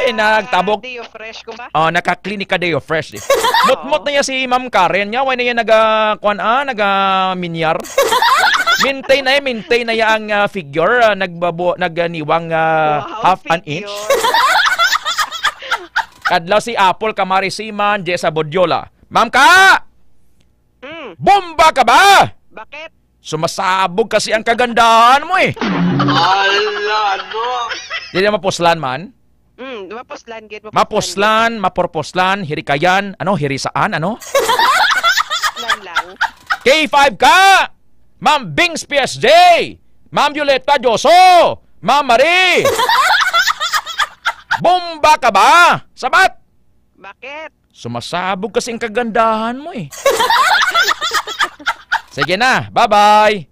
Nagtabok. Deo Fresh ko ba? Naka-Clinica Deo Fresh. Mut-mut na niya si Ma'am Karen niya. Way na niya minyar. Maintain na niya ang figure. Naganiwang half an inch. Kadlaw si Apple Kamarisiman, Jessa Bodyola. Ma'am ka! Bomba ka ba? Bakit? Sumasabog kasi ang kagandahan mo eh. Hindi na mapuslan man? Mapuslan, git. Mapuslan, maporposlan, hirikayan, hirisaan, Mapuslan lang. K5 ka! Ma'am Bings PSJ! Ma'am Violeta Joso! Ma'am Marie! Bomba ka ba? Sabat! Bakit? Sumasabog kasi ang kagandahan mo eh. Sige na, bye-bye!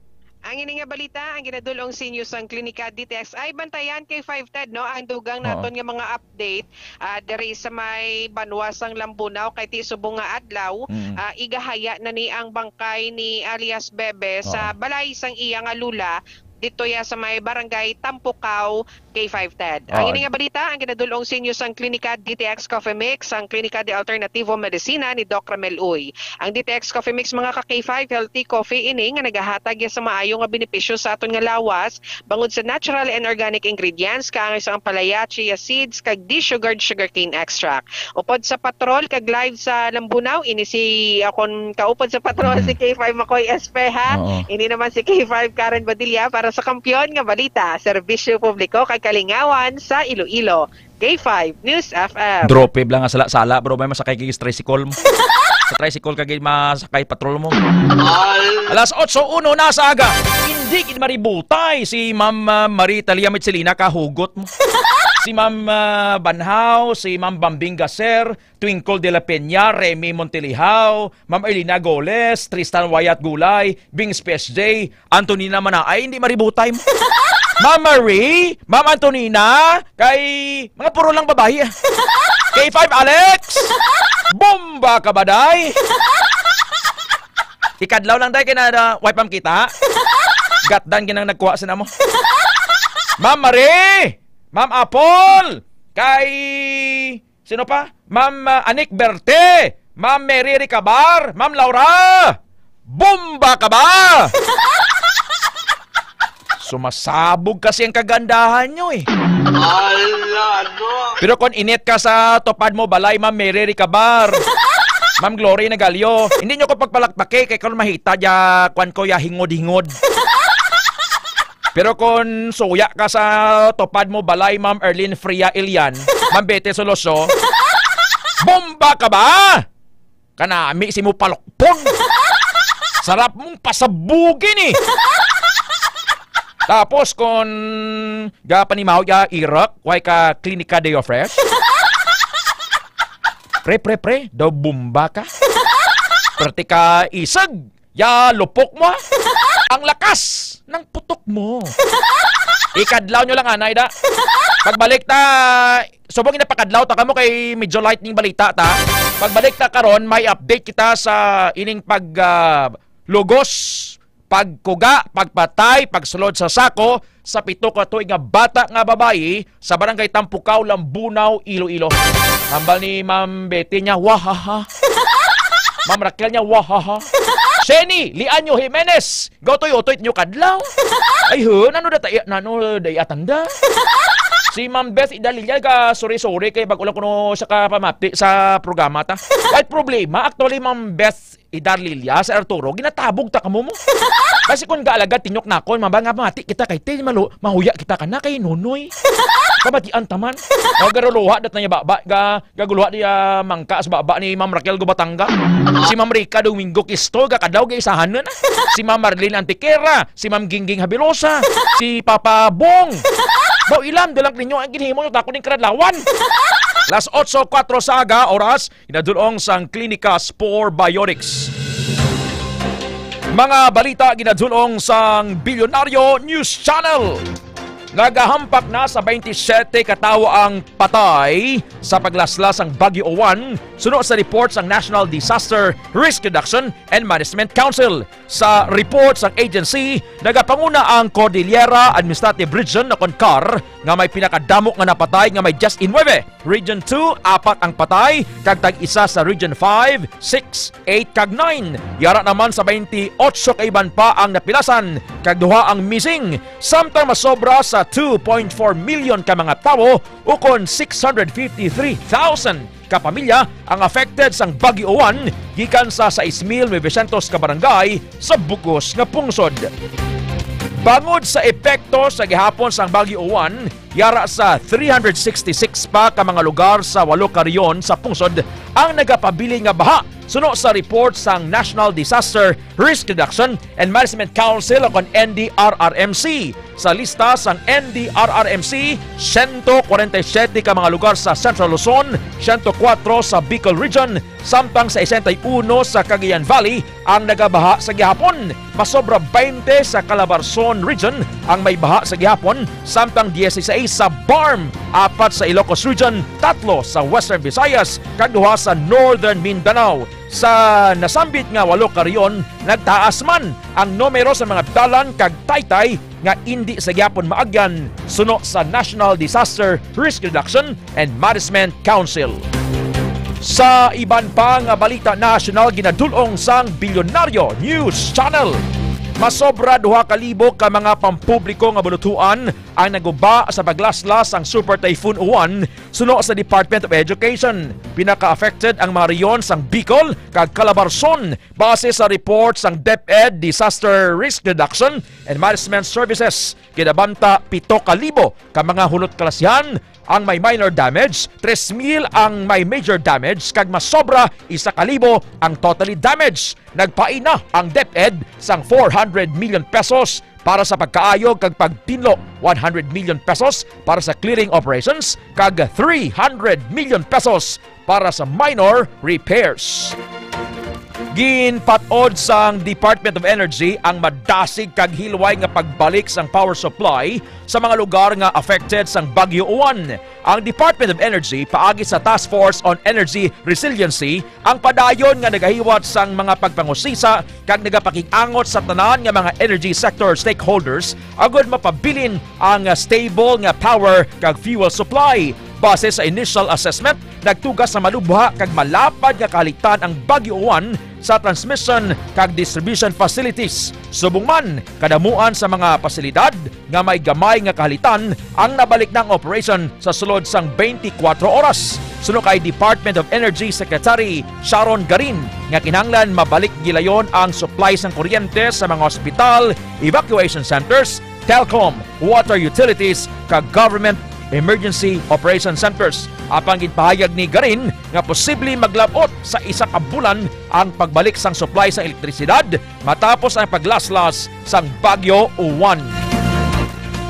Ang ini nga balita, ang ginadulong sinyo sang Klinika DTX ay bantayan kay 5 TED no ang dugang naton nga mga update diri sa may banwa sang Lambunaw kay ti subong nga adlaw igahaya na ni ang bangkay ni alias Bebe sa balay sang iya nga lula dito ya sa may barangay Tampukaw K5 TED. Ang ini nga balita ang ginadulong sinyo sang Klinika DTX Coffee Mix, ang Klinika de Alternativo Medicina ni Doc Ramel Uy. Ang DTX Coffee Mix mga ka-K5 healthy coffee ini nga nagahatag sa maayo nga benepisyo sa aton nga lawas bangod sa natural and organic ingredients kaangay sa ampalaya, chia seeds kag de-sugared sugarcane extract. Upod sa patrol kag live sa Lambunaw ini si akon kaupod sa patrol si K5 Makoy Espeha. Ini naman si K5 Karen Badilla para sa kampyon nga balita, serbisyo publiko kay kalingawan sa Iloilo. K5 News FM. Drope lang nga sala-sala bro, may masakay kay tricycle mo. Sa tricycle kagay masakay patrol mo. Alas 8:01 na sa aga. Hindi gid maributay si Ma'am Marita Liamit Selina kahugot mo. Si Ma'am Banhaw, si Ma'am Bambing Gaser, Twinkle de la Peña, Remy Montelihaw, Ma'am Elina Goles, Tristan Wayat Gulay, Bings PSJ, Antonina Manay, hindi maributay mo. Ma'am Marie, Ma'am Antonina, kay mga puro lang babae. K5 Alex, bomba ka ba day? Ikadlaw lang day kina wipe am kita. Gatdan ginang nagkuha sa namo. Ma'am Marie, Ma'am Apple, kay sino pa? Ma'am Anik Berte, Ma'am Mary Ricabar, Ma'am Laura, bomba ka ba? Sumasabog kasi ang kagandahan nyo eh. Pero kung init ka sa tupad mo balay, Ma'am Mary Ricabar, Ma'am Glory Nagalio, hindi nyo ko pagpalakpake kay kung mahita ya kwan ko ya hingod-hingod. Pero kung suya ka sa topad mo balay, Ma'am Erlyn Fria Ilian, Ma'am Bete Soloso, bomba ka ba? Kanami si mo palokpon. Sarap mong pasabugin eh. Tapos kung panimaw ya Iraq, why ka Klinika Deo Fresh? Pre, daw bomba ka. Perti ka isag, ya lupok mo. Ang lakas ng putok mo. Ikadlaw nyo lang anay da. Pagbalik ta, subong inapakadlaw ta kamo kay medyo lightning balita ta. Pagbalik ta karon, may update kita sa ining lugos, pagkuga, pagpatay, pagsulod sa sako sa 7 ka tuig nga bata nga babayi sa barangay Tampukaw, Lambunaw, Iloilo. Hambal ni Ma'am Betty niya, wahaha. Ma'am Raquel niya, wahaha. Sheni, Lianyo Jimenez, gautoy-utoy nyo kadlaw. Ay nano day atanda. Si Ma'am Beth Idalilla ka sorry kay bago lang kuno sa kapamati sa programa ta. Kahit problema, actually Ma'am Beth Idalilla sa Arturo, ginatabog ta kamo mo. Kasi kung gaalagad tinyok na ako, mabanga mati kita kay Tay mahuya kita ka na kay Nunoy. Kabatian taman. O garuluha dat na niya baba, gaguluha niya mangka sa baba ni Ma'am Raquel Gubatanga. Si Ma'am Rica Domingo Kisto, gakadaw kay isahan na. Si Ma'am Marlene Antiquera, si Ma'am Gingging Habilosa, si Papa Bong. Daw ilam, dalang ninyo ang ginhimo yung tako ng Karadlawan. Las 8:04 saga, oras, inadulong sang Klinika Spore Biotics. Mga balita ginadulong sang Bilyonaryo News Channel. Nagahampak na sa 27 katawo ang patay sa paglaslas ang Baguio 1 suno sa reports ang National Disaster Risk Reduction and Management Council. Sa reports ang agency, nagapanguna ang Cordillera Administrative Region na CONCAR nga may pinakadamok nga napatay nga may just in 9. Region 2, 4 ang patay, kag tag-isa sa Region 5, 6, 8 kag 9. Yara naman sa 28 kaiban pa ang napilasan, kag 2 ang missing. Samtang masobra sa 2.4 million ka mga tao ukon 653,000 kapamilya ang affected sang Baguio 1 gikan sa 6,900 ka barangay sa bugos nga pungsod. Bangod sa epekto sa gihapon sang Baguio 1, yara sa 366 pa ka mga lugar sa 8 ka rehiyon sa pungsod ang nagapabili nga baha suno sa report sang National Disaster Risk Reduction and Management Council o NDRRMC. Sa lista sang NDRRMC, 147 ka mga lugar sa Central Luzon, 104 sa Bicol Region, samtang sa 61 sa Cagayan Valley ang nagabaha sa gihapon. Masobra 20 sa Calabarzon Region ang may baha sa gihapon, samtang 16 sa BARM, 4 sa Ilocos Region, 3 sa Western Visayas, kag 2 sa Northern Mindanao. Sa nasambit nga 8 ka rehiyon, nagtaas man ang numero sa mga dalan kag taytay nga indi sa gyapon maagyan suno sa National Disaster Risk Reduction and Management Council. Sa iban pa nga balita national ginadulong sang Bilyonaryo News Channel. Masobra 2,000 ka mga pampubliko nga bulutuan ang naguba sa paglaslas ang Super Typhoon Uwan suno sa Department of Education. Pinaka-affected ang mga rehiyon sang Bicol kag Calabarzon base sa report sang DepEd Disaster Risk Reduction and Management Services. Kinabanta 7,000 ka mga hulot kalasihan ang may minor damage, 3,000 ang may major damage, kag masobra 1,000 ang totally damaged. Nagpaina ang DepEd sang 400 million pesos para sa pagkaayog kag pagtinlo, 100 million pesos para sa clearing operations, kag 300 million pesos para sa minor repairs. Ginpatod sang Department of Energy ang madasig kag hilway nga pagbalik sang power supply sa mga lugar nga affected sang Baguio 1. Ang Department of Energy paagi sa Task Force on Energy Resiliency ang padayon nga nagahiwat sang mga pagpangusisa kag nagapakig-angot sa tanan nga mga energy sector stakeholders agud mapabilin ang stable nga power kag fuel supply. Base sa initial assessment, nagtugas sa malubha kag malapad nga kahaligtan ang Baguio 1 sa transmission kag distribution facilities. Subong man, kadamuan sa mga pasilidad nga may gamay nga kahalitan ang nabalik ng operation sa sulod sang 24 oras. suno kay Department of Energy Secretary Sharon Garin nga kinahanglan mabalik gilayon ang supply sang kuryente sa mga ospital, evacuation centers, telecom, water utilities, kag government emergency operation centers. Apang ginpahayag ni Garin nga posible maglabot sa isa ka bulan ang pagbalik sang supply sa elektrisidad matapos ang paglaslas sang Bagyo Uwan.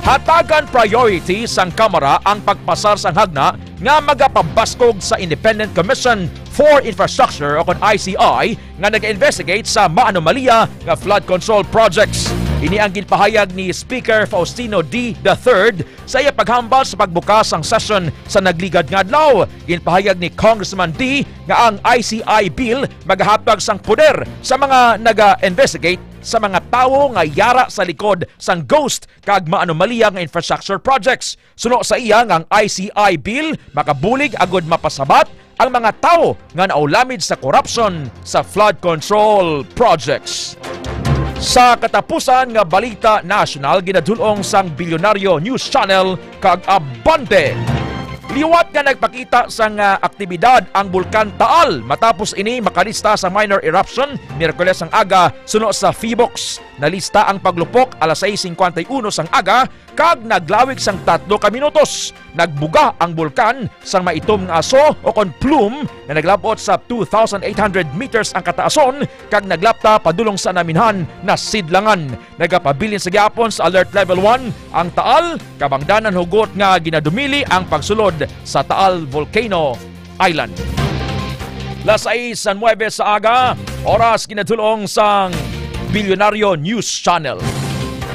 Hatagan priority sang Kamara ang pagpasar sang hagna nga magapabaskog sa Independent Commission for Infrastructure o ICI nga nag-investigate sa maanomalya nga flood control projects. Ini ang ginpahayag ni Speaker Faustino D. III sa iya paghambal sa pagbukas ang session sa nagligad nga adlaw. Ginpahayag ni Congressman D nga ang ICI bill magahapag sang poder sa mga naga-investigate sa mga tawo nga yara sa likod sang ghost kag maanomalya nga infrastructure projects. Suno sa iya nga ang ICI bill makabulig agud mapasabat ang mga tawo nga naulamid sa corruption sa flood control projects. Sa katapusan nga balita national, ginadulong sang Bilyonaryo News Channel kag Abante. Liwat nga nagpakita sang aktibidad ang Bulkan Taal matapos ini makalista sa minor eruption Miyerkules ang aga suno sa Phoebox. Nalista ang paglupok alas 6:51 sang aga kag naglawig sang 3 ka minutos. Nagbuga ang bulkan sang maitom nga aso o kon plume na naglabot sa 2,800 meters ang kataason kag naglapta padulong sa naminhan na sidlangan. Nagapabilin sa gyapon sa alert level 1 ang Taal kabangdanan hugot nga ginadumili ang pagsulod sa Taal Volcano Island. Las 6:09 sa aga, oras ginadulong sang Bilyonaryo News Channel.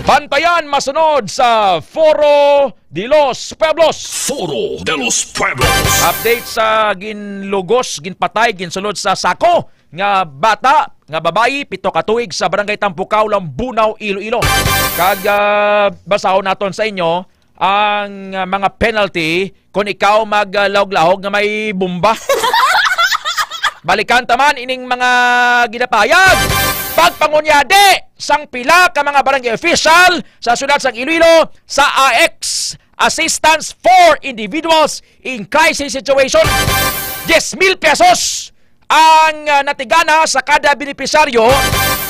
Bantayan masunod sa Foro de los Pueblos. Foro de los Pueblos. Update sa ginlugos, ginpatay, ginsulod sa sako nga bata, nga babayi, 7 ka tuig sa Barangay Tampukaw, Lambunaw, Iloilo. Kag basahon naton sa inyo ang mga penalty kung ikaw maglahog-lahog nga may bomba. Balikan taman ining mga ginapayag. Pagpangunyade sang pila ka mga barangay official sa syudad sang Iloilo sa AX, Assistance for Individuals in Crisis Situation. 10,000 pesos ang natigana sa kada benepisaryo.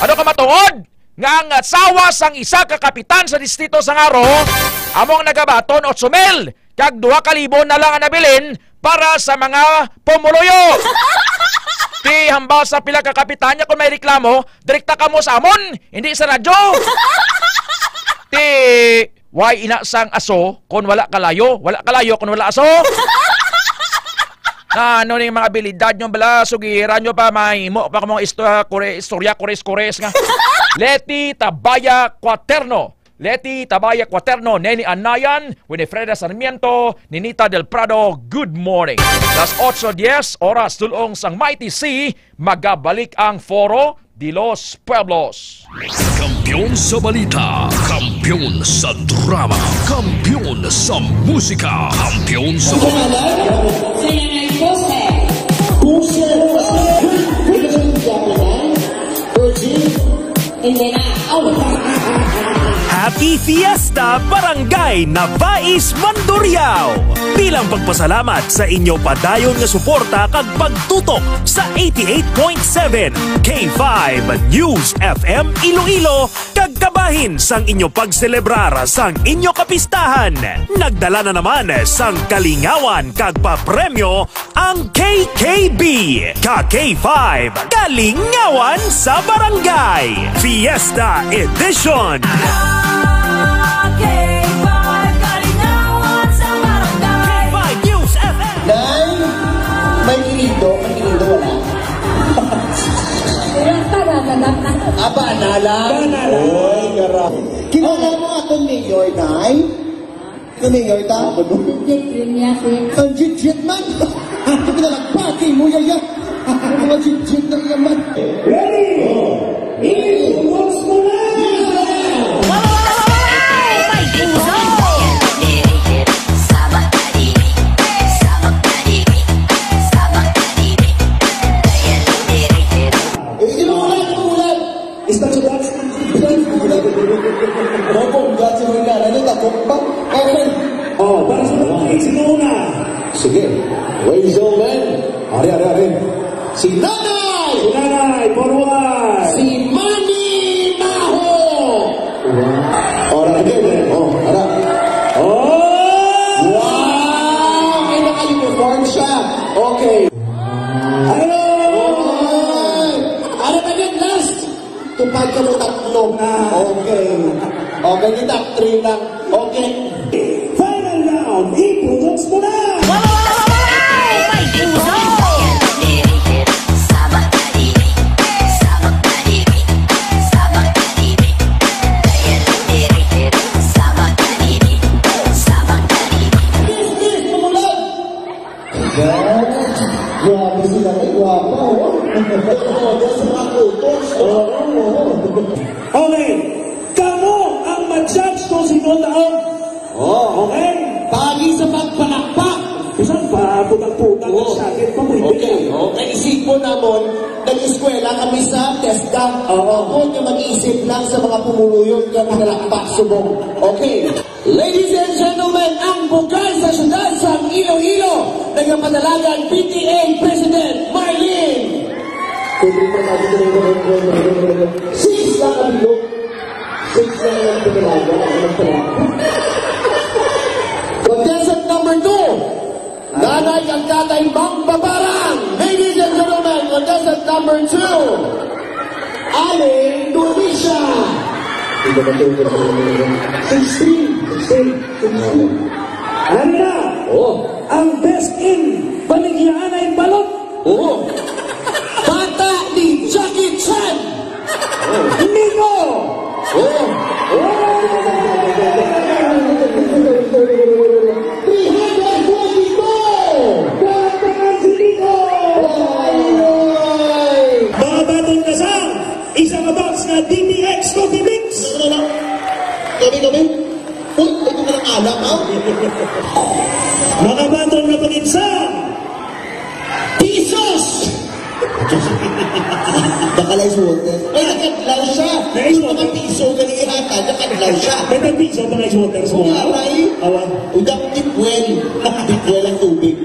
Ano ka matungod? Nga ang asawa sang isa ka kapitan sa distrito sang Aro among nagabaton 8,000 kag 2,000 na lang ang nabilin para sa mga pumuluyo. Ti hambal sa pila ka kapitanya kung may reklamo, direkta ka mo sa amon, hindi sa radyo. Ti why ina sang aso kung wala kalayo kung wala aso. Ano ning mga abilidad nyo bala, sugiran nyo pa, mahimo pa mga istorya kores-kores nga. Leti Tabaya Quaterno, Neni Anayan, Winifreda Sarmiento, Ninita Del Prado, good morning. Las 8:10 oras tulong sang Mighty C, magabalik ang Foro de los Pueblos. Kampiyon sa balita, kampiyon sa drama, kampiyon sa musika, kampiyon sa... Happy Fiesta Barangay Navais Mandurriao! Bilang pagpasalamat sa inyo padayon nga suporta kag pagtutok sa 88.7 K5 News FM Iloilo kag kabahin sang inyo pagselebrar sang inyo kapistahan. Nagdala na naman sang kalingawan kag papremyo ang KKB. Ka-K5 Kalingawan sa Barangay Fiesta Edition. Nay, may kinido wala. Aba, nala. Oy, garap. Kilala mo akong mayor, Nay? Ito mayor ta? Ang jit-jit man. Ito pinalagpati mo, yaya. Mga jit-jit na naman. Ready? Once more. Oh, para sa mga sino una? Sige, ladies and gentlemen, Alright, again. Oh, ara. Oh! Wow! May naka-uniform siya. Okay. Hello! Ano ba yun, last? Tupad ka mo tatlo. Okay. Okay, di top 3 lang. Okay. Final round. I-products mo na! Grabe sila kay guwapa, oh. Okay, kamo ang mag-judge kung sino taong. Oh, okay? Pagi sa pagpalakpak. Isang pa, putang-putang sa akin pa mo. Okay, okay. Isipon namon, nag-eskwela kami sa TESDA. Huwag niyo mag-iisip lang sa mga pumuluyong ka pinalakpak subong. Okay. Ladies and gentlemen, ang bukal sa syudad sa Iloilo, nagpapadalagan PTA President Marlene. Six lang kami lo. Six lang ang pinalaga. Contestant number 2, Nanay ang Tatay Mang Babarang. Ladies and gentlemen, contestant number 2, Aling Durisha. 16. Ano na? Ang best in Baligyan ay balot. Bata ni Jackie Chan. Nico. Mga batong kasang isang box na DTX Coffee Mix. Kami. Uy, ito ka ng alak, ha? Mga batong na pag-insang Pisos! Nakalay sa water. Ay, nakadlaw siya. Yung mga piso ganihata, nakadlaw siya. May nag-piso pa kayo sa water sa mga? Aray. Udang tipwell. Tipwell ang tubig.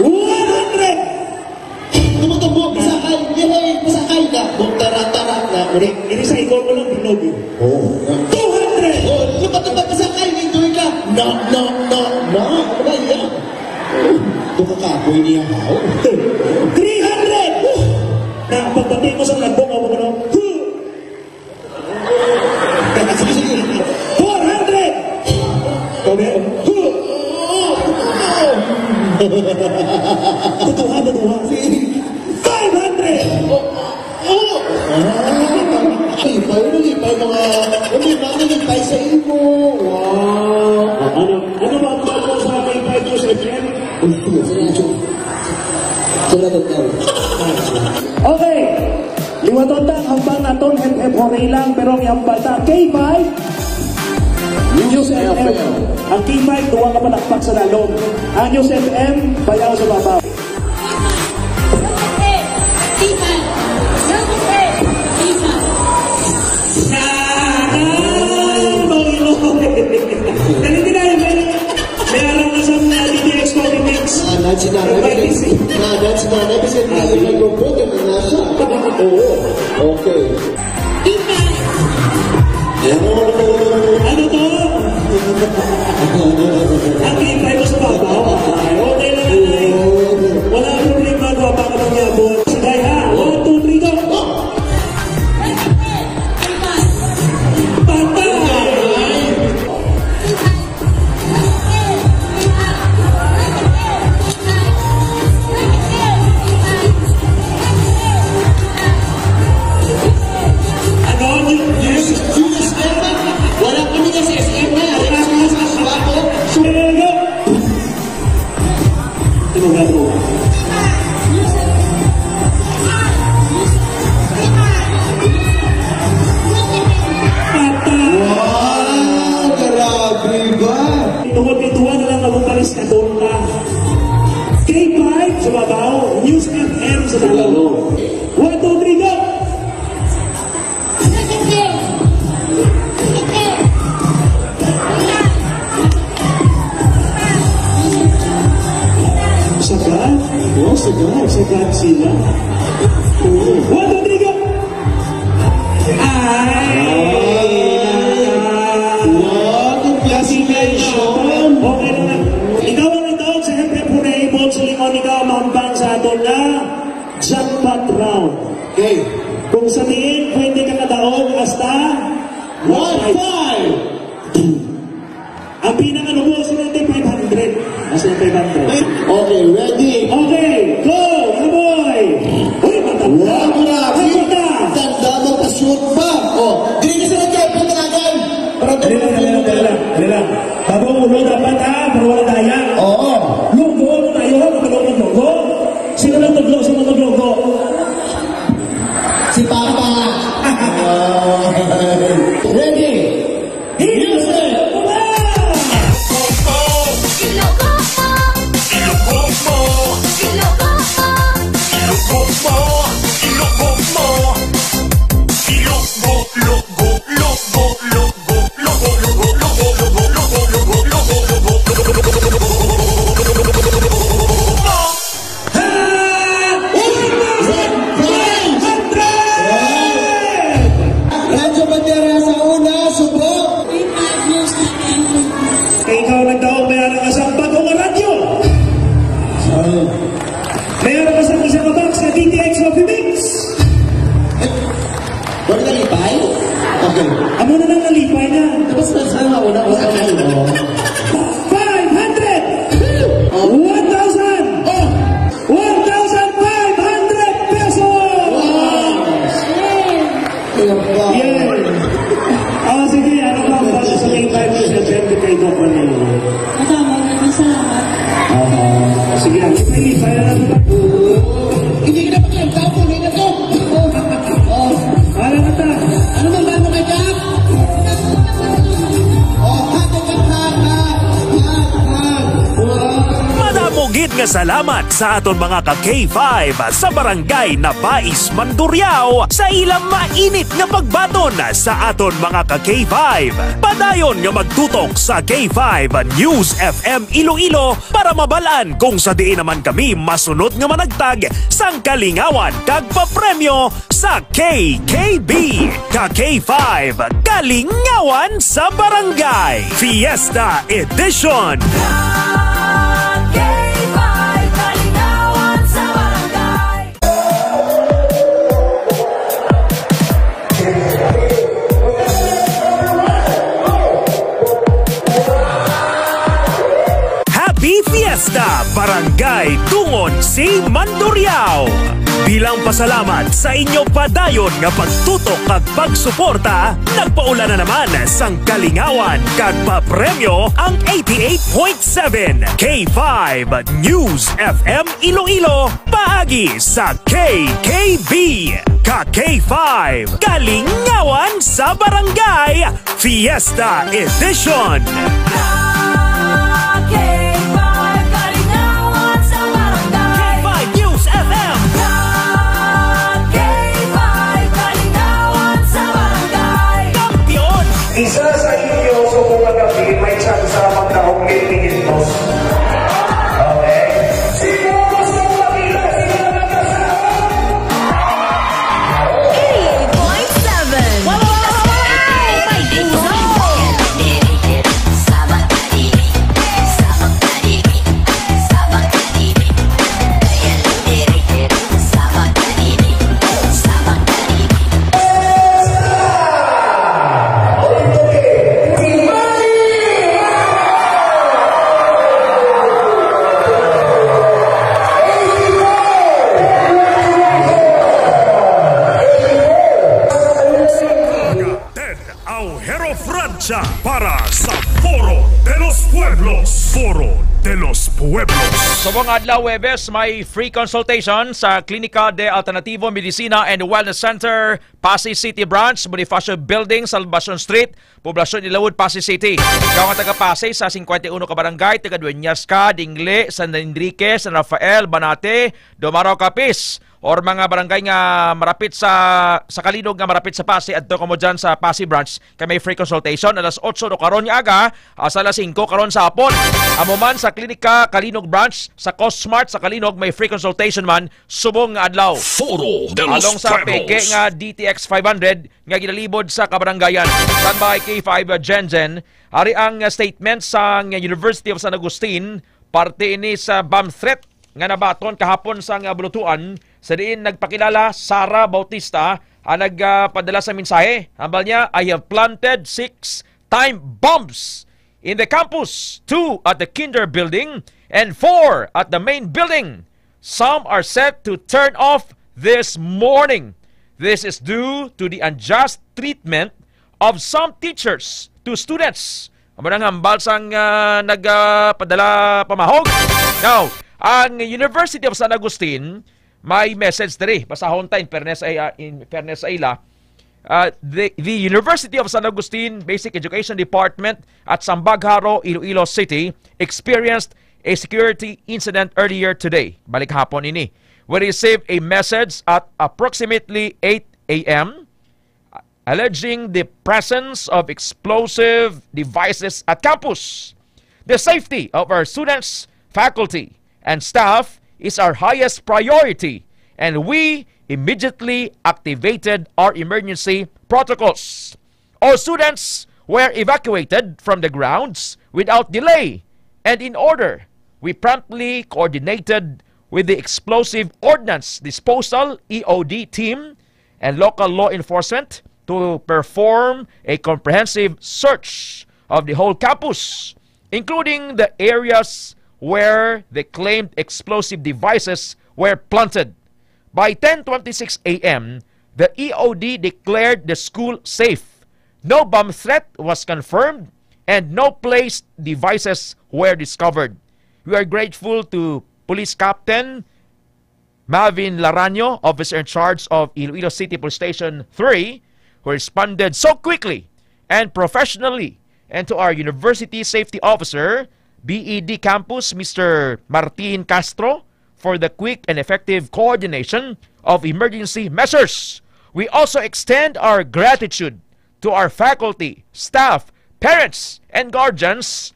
100! Tumutubo, pasakay. Yay, pasakay na. Tara-tara na. Ini sa ikon mo lang binog. 200! Oh, lupat-lupat pasakay. Enjoy ka. No. Ano ba yan? Ito kakapoy niya, how? 300! Na pagdating mo sa lagbong ako mo 400! Okay? Batuha. 500! Lipay mga... Lipay sa imo. Wow. Ano ba ang bago sa lipay mo sa Jen? Okay. Liwaton na ang hambal naton hep-hep-hore lang pero ang hambal na K5 News FM. Ang K5 duwa ka palakpak sa lalong. Ang News FM bayaw sa babaw. That's not everything. I go book it and that's up. Okay. Ano to? Ang K5 mo sa babaw. Okay lang ay. Wala problema ko pa ka magyabot. Sige ha. 1, 2, 3, go. K5 sa babaw, News FM sa dalaw. 1, 2, 3, go! Sagad? Oo, sagad sila. 1, 2, 3, go! Ay! Ang pinaka-nubo, sila 500. Nasa 500. Okay, ready? Okay, go! Kaboy! Uy, matanda! Wow, grabe! Tanda mo pa shoot pa! Oh, dili na sila kayo pagkakagan! Dali lang. Bago ulo dapat ha, pero wala daya. Oo. Logo, ano tayo? Kapalong ng logo? Sino maglogo? Si Papa! Ready? Music! Amo na lang nalipay na. Tapos nasama ko na ako sa kayo. 500! 1,000! 1,500 pesos! Wow! Yeah! Sige, ano ba ang basta sa may 5% siyempre kay Doc Manilo? Maraming salamat. Sige, ang lipay na lang. Hindi ka na pag-ilang tao, hindi na to! Wala na ta! Ano bang gano'n kay Jack? Madamogid nga salamat sa aton mga ka-K5 sa barangay Nabais, Mandurriao sa ilang mainit nga pagbaton sa aton mga ka-K5. Padayon nga magtutok sa K5 News FM Iloilo para mabalaan kung sa diin naman kami masunod nga managtag sang kalingawan kag papremyo sa KKB. Ka-K5 Kalingawan sa Barangay Fiesta Edition. Fiesta Barangay Tungon si Mandurriao. Bilang pasalamat sa inyo padayon nga pagtutok kag pagsuporta, nagpaula na naman sang kalingawan kag papremyo ang 88.7 K5 News FM Iloilo paagi sa KKB. Ka-K5 Kalingawan sa Barangay Fiesta Edition. Isa sa inyo sa mga gabi may chance sa magdaong kiligin mo. Okay? Sino gusto makita? Sino nagkasama? 88.7 para sa Foro de los Pueblos. Foro de los Pueblos. Subong adlaw Huwebes, may free consultation sa Klinika de Alternativo Medicina and Wellness Center, Pasay City Branch, Bonifacio Building, Salvacion Street, Poblasyon Ilawod, Pasay City. Ikaw ang taga-Pasay sa 51 ka barangay, taga-Dueñas ka, Dingle, San Enrique, San Rafael, Banate, Domaraw, Capiz, or mga barangay nga marapit sa Kalinog nga marapit sa Pasay adto kamo dyan sa Pasay Branch kay may free consultation alas 8 no karon nga aga sa alas 5 karon sa hapon. Amo man sa Klinika Kalinog Branch sa Cosmart sa Kalinog may free consultation man subong nga adlaw. Foro de los along sa PG nga DTX 500 nga ginalibod sa kabarangayan. Standby K5 Jenjen. Ari ang statement sa University of San Agustin parte ini sa bomb threat nga nabaton kahapon sa bulutuan. Sa diin nagpakilala Sara Bautista ang nagpadala sa mensahe. Ambal niya, I have planted 6 time bombs in the campus, 2 at the kinder building, and 4 at the main building. Some are set to turn off this morning. This is due to the unjust treatment of some teachers to students. Ang hambal sang nagpadala pamahog. Now, ang University of San Agustin, may message diri. Basahon ta in fairness sa ila. The University of San Agustin Basic Education Department at Sambagharo, Iloilo City experienced a security incident earlier today. Balik hapon ini. We received a message at approximately 8 a.m. alleging the presence of explosive devices at campus. The safety of our students, faculty, and staff is our highest priority, and we immediately activated our emergency protocols. All students were evacuated from the grounds without delay, and in order, we promptly coordinated with the Explosive Ordnance Disposal EOD team and local law enforcement to perform a comprehensive search of the whole campus, including the areas where the claimed explosive devices were planted. By 10:26 a.m., the EOD declared the school safe. No bomb threat was confirmed and no placed devices were discovered. We are grateful to Police Captain Mavin Laranio, officer in charge of Iloilo City Police Station 3, who responded so quickly and professionally, and to our University Safety Officer, BED Campus, Mr. Martin Castro, for the quick and effective coordination of emergency measures. We also extend our gratitude to our faculty, staff, parents, and guardians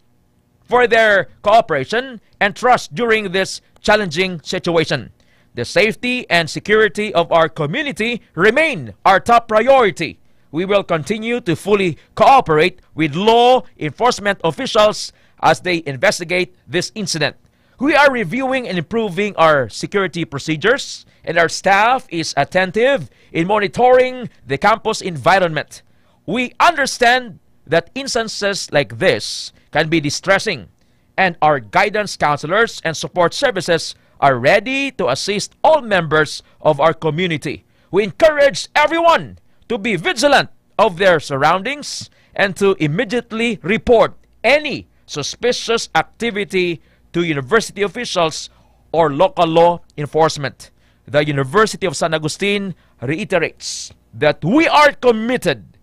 for their cooperation and trust during this challenging situation. The safety and security of our community remain our top priority. We will continue to fully cooperate with law enforcement officials as they investigate this incident. We are reviewing and improving our security procedures, and our staff is attentive in monitoring the campus environment. We understand that instances like this can be distressing, and our guidance counselors and support services are ready to assist all members of our community. We encourage everyone to be vigilant of their surroundings and to immediately report any suspicious activity to university officials or local law enforcement. The University of San Agustin reiterates that we are committed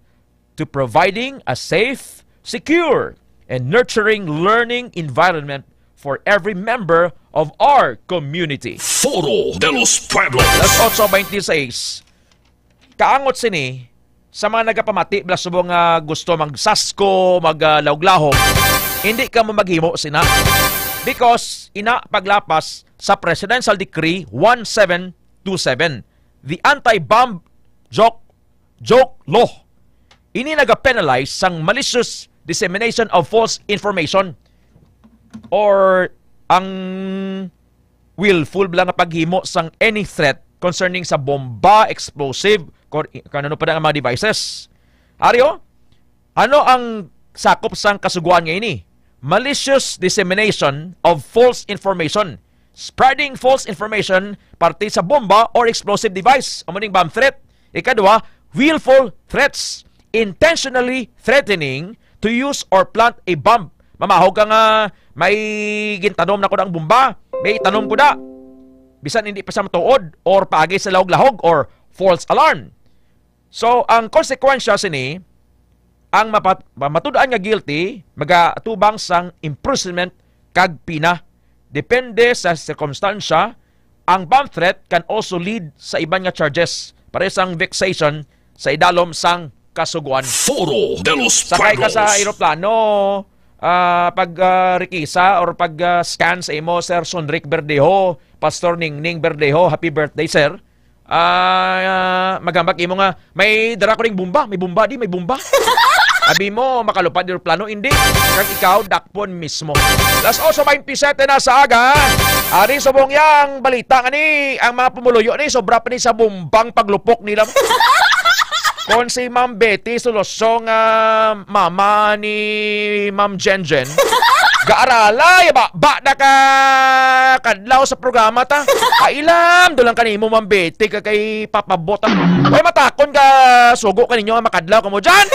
to providing a safe, secure, and nurturing learning environment for every member of our community. Foro de los Pueblos. Las 8:26. Kaangot sini sa mga nagapamati blasubong nga gusto magsasko, maglawglahom, hindi ka mo maghimo sina. Because ina paglapas sa Presidential Decree 1727, the anti-bomb joke law. Ini naga-penalize sang malicious dissemination of false information or ang willful lang nga paghimo sang any threat concerning sa bomba, explosive, kanano pa ang mga devices. Aryo, ano ang sakop sang kasuguan nga ini? Malicious dissemination of false information. Spreading false information parte sa bomba or explosive device. Amuning bomb threat. Ikadua, willful threats. Intentionally threatening to use or plant a bomb. Mamahog ka nga, may gintanom na ko ng bomba, may tanom ko na. Bisan hindi pa sa matuod or paagi sa lahog-lahog or false alarm. So, ang konsekwensya sini, ang matudaan nga guilty, magatubang sang imprisonment kag pina. Depende sa circumstansya, ang bomb threat can also lead sa iban nga charges, pare sang vexation sa idalom sang kasuguan. Foro de los Sakay ka Pueblos. sa aeroplano, pag-rikisa or pag-scan sa imo, Sir Sonric Verdejo, Pastor Ningning Verdejo, happy birthday, sir. Magambak imo nga, may dara ko ring bomba, may bomba di, may bomba. Abi mo, makalupad yung plano, hindi. Kag ikaw, dakpon mismo. Las 8:27 na sa aga. Ari, subong yang balita nga ni, ang mga pumuluyo ni, sobra pa ni sa bumbang paglupok nila. Kung si Ma'am Betty Solosong mama ni Ma'am Jenjen, gaaralay ba na ka kadlaw sa programa ta. Kailam dulang kanimo Ma'am Betty ka kay papabota. Oy matakon ka sugo kaninyo nga makadlaw kamo diyan.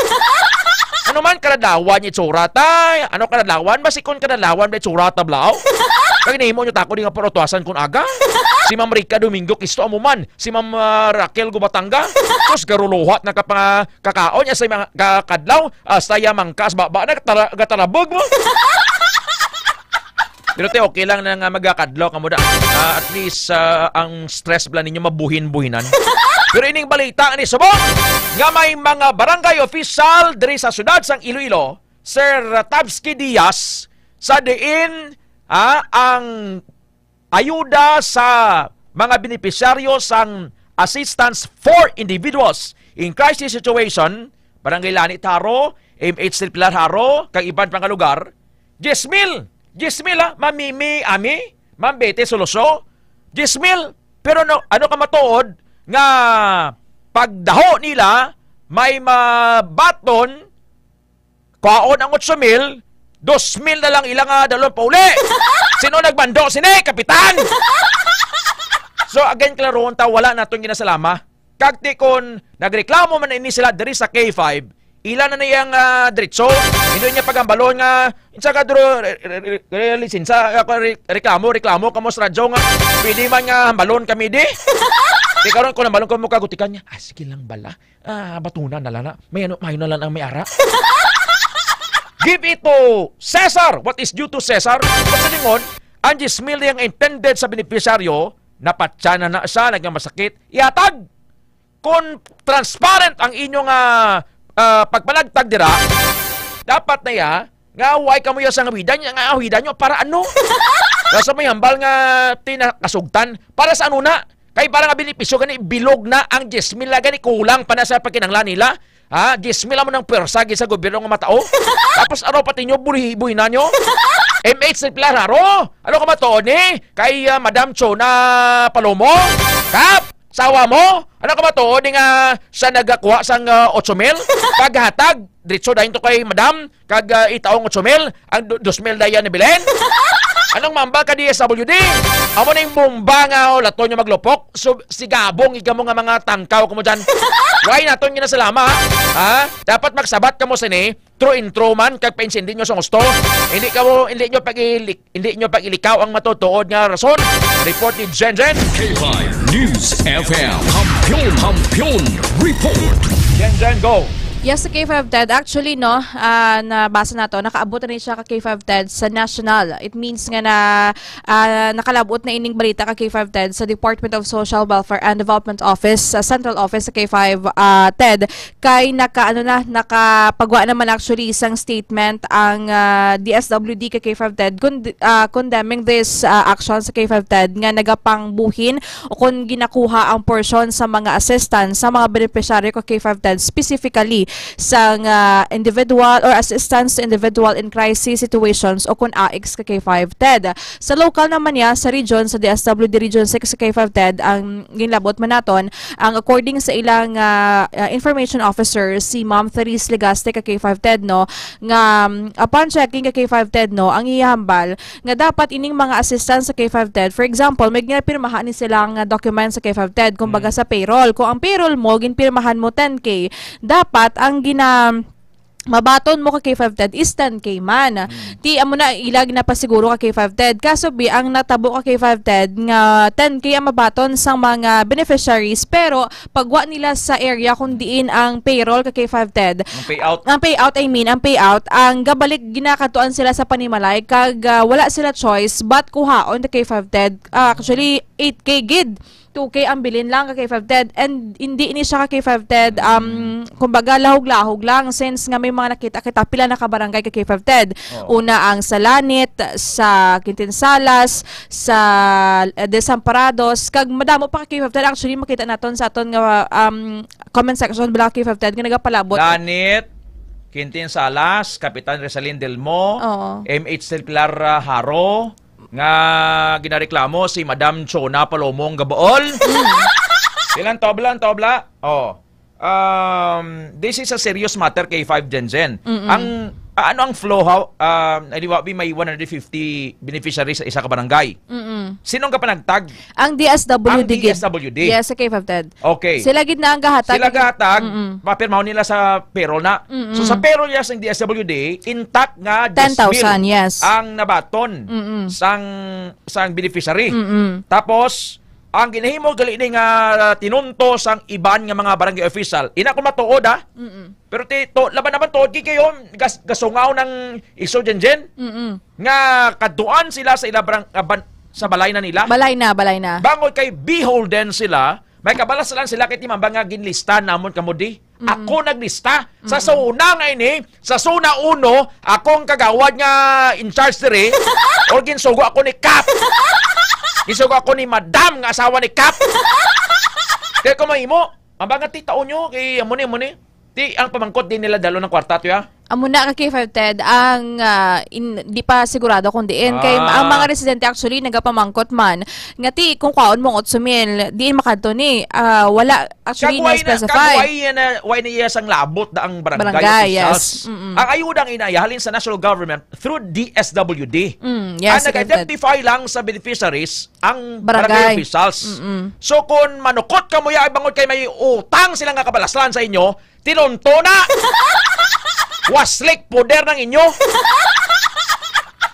Ano man kadlawan itsura ta? Ano kadlawan? Basikon kadlawan ba itsura ta blaw? Kaya nahimo nyo tako di nga parotuasan kung aga. Si Ma'am Rica Domingo Kisto amuman. Si Ma'am Raquel Gubatanga. Tapos garuluhat na kakaon niya sa mga kakadlaw. Saya mangkas baba na gatalabog mo. Pero te okay lang na nga magkakadlaw kamo da. At least ang stress bala ninyo mabuhin-buhinan. Pero ining balita ni subong nga may mga barangay official diri sa syudad sang Iloilo, Sir Tabsky Diaz, sa diin ang ayuda sa mga benepisyaryo sang assistance for individuals in crisis situation, Barangay Lanit Haro, MH Silpilar Haro, kag iban pang lugar, 10,000 Ma'am Mimi Ami, Ma'am Betty Soloso, 10,000. Pero ano ka matuod nga pagdaho nila may mabaton kaon ang 8,000, 2,000 na lang ilang dalawang pauli. Sino nagbando? Sine, kapitan! So again, klaroon ta, wala na itong ginasalama. Kagti kon nagreklamo man ini sila diri sa K5, ilan na niyang diretso, hindi niya pagambalon nga, insa ka duro, lisensa, reklamo, kamo sa radyo nga, pwede man nga balon kami di. Di karon ko nabalon ko mo kagutikan niya, sige lang bala, batunan na lang na, may na lang ang may ara. Give it to Cesar. What is due to Cesar? Pagsalingon, ang 10,000 yung intended sa beneficiaryo, napatsana na siya, nagmasakit, ihatag. Kung transparent ang inyong pagpanagtag dira, dapat na ya, nga huwag ka mo yung sangawidan, nga awidan nyo, para ano? Nasa may hambal nga tinakasugtan, para sa ano na? Kaya parang nga benepisyo, gani bilog na ang 10,000, gani kulang pa na sa pagkinanglan nila. 10,000 mo ng persagi sa gobyerno ng matao. Tapos araw pati nyo, buhi na nyo. MH Silpilar Haro, ano ka matoon kay Madam Chona Palomo? Kap, sawa mo? Ano ka matoon nga sa nagakuha sang 8,000? Paghatag, diretso dahil to kay Madam, kag itaong 8,000, ang 2,000 dayan ni Belen? Anong mamba ka DSWD? Amo na yung bomba nga o lato nyo maglupok. So, sigabong ika mo nga mga tangkaw ko mo dyan. Why naton yun na salama ha? Dapat magsabat ka mo sini. True intro man, kag pa-insindi nyo sa gusto. Hindi nyo pag-ilikaw ang matutuod nga rason. Report ni Jenjen. K5 News FM. Hampion Report. Jenjen, go. Yes, sa K5 TED. Actually, no, nabasa na to, nakaabot na rin siya ka K5 TED sa national. It means nga na nakalabot na ining balita ka K5 TED sa Department of Social Welfare and Development Office, sa Central Office sa K5 TED. Kay nakapagwa naman actually isang statement ang DSWD ka K5 TED condemning this action sa K5 TED nga nagapangbuhin o kung ginakuha ang portion sa mga assistance sa mga beneficiary ko K5 TED, specifically sa individual or assistance to individual in crisis situations o kung AX ka K5 TED. Sa local naman niya, sa region, sa DSWD Region 6 sa K5 TED, ang ginlabot man naton, ang according sa ilang information officer, si Ma'am Therese Legaste ka K5 TED, no, nga upon checking ka K5 TED, no, ang ihambal, nga dapat ining mga assistance sa K5 TED, for example, may ginapirmahan ni silang document sa K5 TED, kumbaga sa payroll. Kung ang payroll mo, ginpirmahan mo 10K, dapat ang mabaton mo ka K5 TED is 10K man. Ti amo na ilag na pasiguro ka K5 TED. Kaso bi ang natabo ka K5 TED nga 10K ang mabaton sang mga beneficiaries, pero pagwa nila sa area kung diin ang payroll ka K5 TED. Ang payout ang gabalik ginakatuan sila sa panimalay kag wala sila choice but kuhaon the K5 TED. Actually 8K gid. 2K ang bilin lang ka K5 TED, and hindi ini siya ka K5 TED kumbaga lahog-lahog lang, since nga may mga nakita-kita pila na kabarangay ka K5 TED. Una ang sa Lanit, sa Quintinsalas, sa Desamparados, kag madamo pa ka K5 TED. Actually makita naton sa aton nga comment section bila K5 TED nga nagapalabot. Lanit, Quintinsalas, Kapitan Resalin Delmo, MH Silpilar Haro, nga ginareklamo si Madam Chona Palomong Gabaol. Ilan tobla? this is a serious matter kay 5 Jensen. Ang ano ang flow how may 150 beneficiaries sa isa ka barangay. Sinong ka panagtag? Ang DSWD. Ang DSWD. Yes, sa K5 TED. Okay. Sila gid na ang gahatag. Sila gahatag, mapirmaw nila sa payroll na. So sa payroll niya sa DSWD, intact nga 10,000, yes. ang nabaton sang beneficiary. Tapos ang ginahimo gali ni nga tinunto sang iban nga mga barangay official. Ina ko matuod Pero laban naman tuod kayo gasungaw ng iso Jenjen. Nga kaduan sila sa ila sa balay na nila. Balay na. Bangoy kay beholden sila. May kabalasan sila kay timang nga ginlista namon kamudi. Ako naglista. Sa suna nga ini, sa suna uno, akong kagawad nga in charge diri. Or ginsugo ako ni Cap. Isugo ako ni Madam nga asawa ni Cap. Kaya kung mahimo, ang mga titaon nyo, kay muni. Ang pamangkot din nila dalo ng kwarta, ya. Amo na ka K5 TED ang di pa sigurado kung diin kay ang mga residente actually nagapamangkot man ngati kung kaon mong 8,000 diin makadto ni wala actually na specify why na sang labot da ang barangay officials. Yes. Ang ayudang inayahalin sa national government through DSWD. Yes, ang nag-identify lang sa beneficiaries ang barangay officials. So kung manukot ka mo ya bangon kay may utang silang nga kabalaslan sa inyo, tinunto na. Waslik poder ng inyo.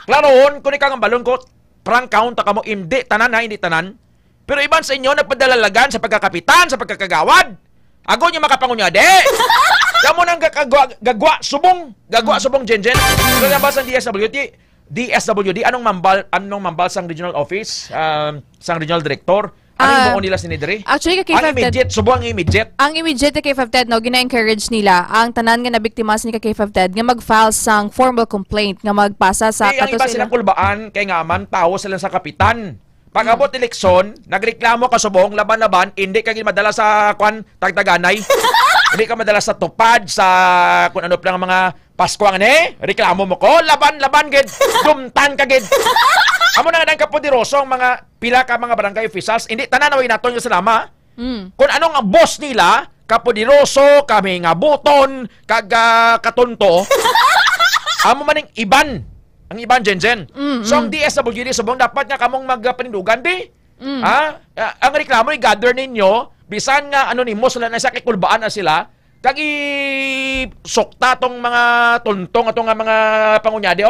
Klaroon, kung ikaw ang balon ko, prank count ka mo, hindi tanan. Pero iban sa inyo, nagpadalalagan sa pagkakapitan, sa pagkakagawad. Ago nyo makapangunyade. Kamu nang gagwa subong, Jenjen. Kung nabas ang DSWD, anong mambal sang regional office, sang regional director, anong mo nila sinidiri? Actually, ang immediate, subuang immediate. Ang immediate kay K5 TED, gina-encourage nila ang tanan nga nabiktimas ni kay K5 TED nga mag-file sang formal complaint nga magpasa sa ang iba silang kulbaan, kay nga man, tao sila sa kapitan. Pag-abot eleksyon, nagreklamo ka subong, laban-laban, hindi ka madala sa tagtaganay. Hindi ka madala sa tupad, sa kung ano pa mga Paskuang reklamo mo ko, laban-laban gid, dumtan ka gid. Amo na nga ng kapoderoso ang mga pila ka mga barangay officials, hindi tananawin nato yung salama. Kung anong ang boss nila, kapoderoso, kami nga buton, katunto, amo maning iban. Ang iban, Jenjen. So ang DSWD, subong dapat nga kamong magpanindugan, di? Ang reklamo, i-gather ninyo, bisan nga anonymous sila na sa kikulbaan na sila, sukta tong mga tuntong atong mga pangunyade,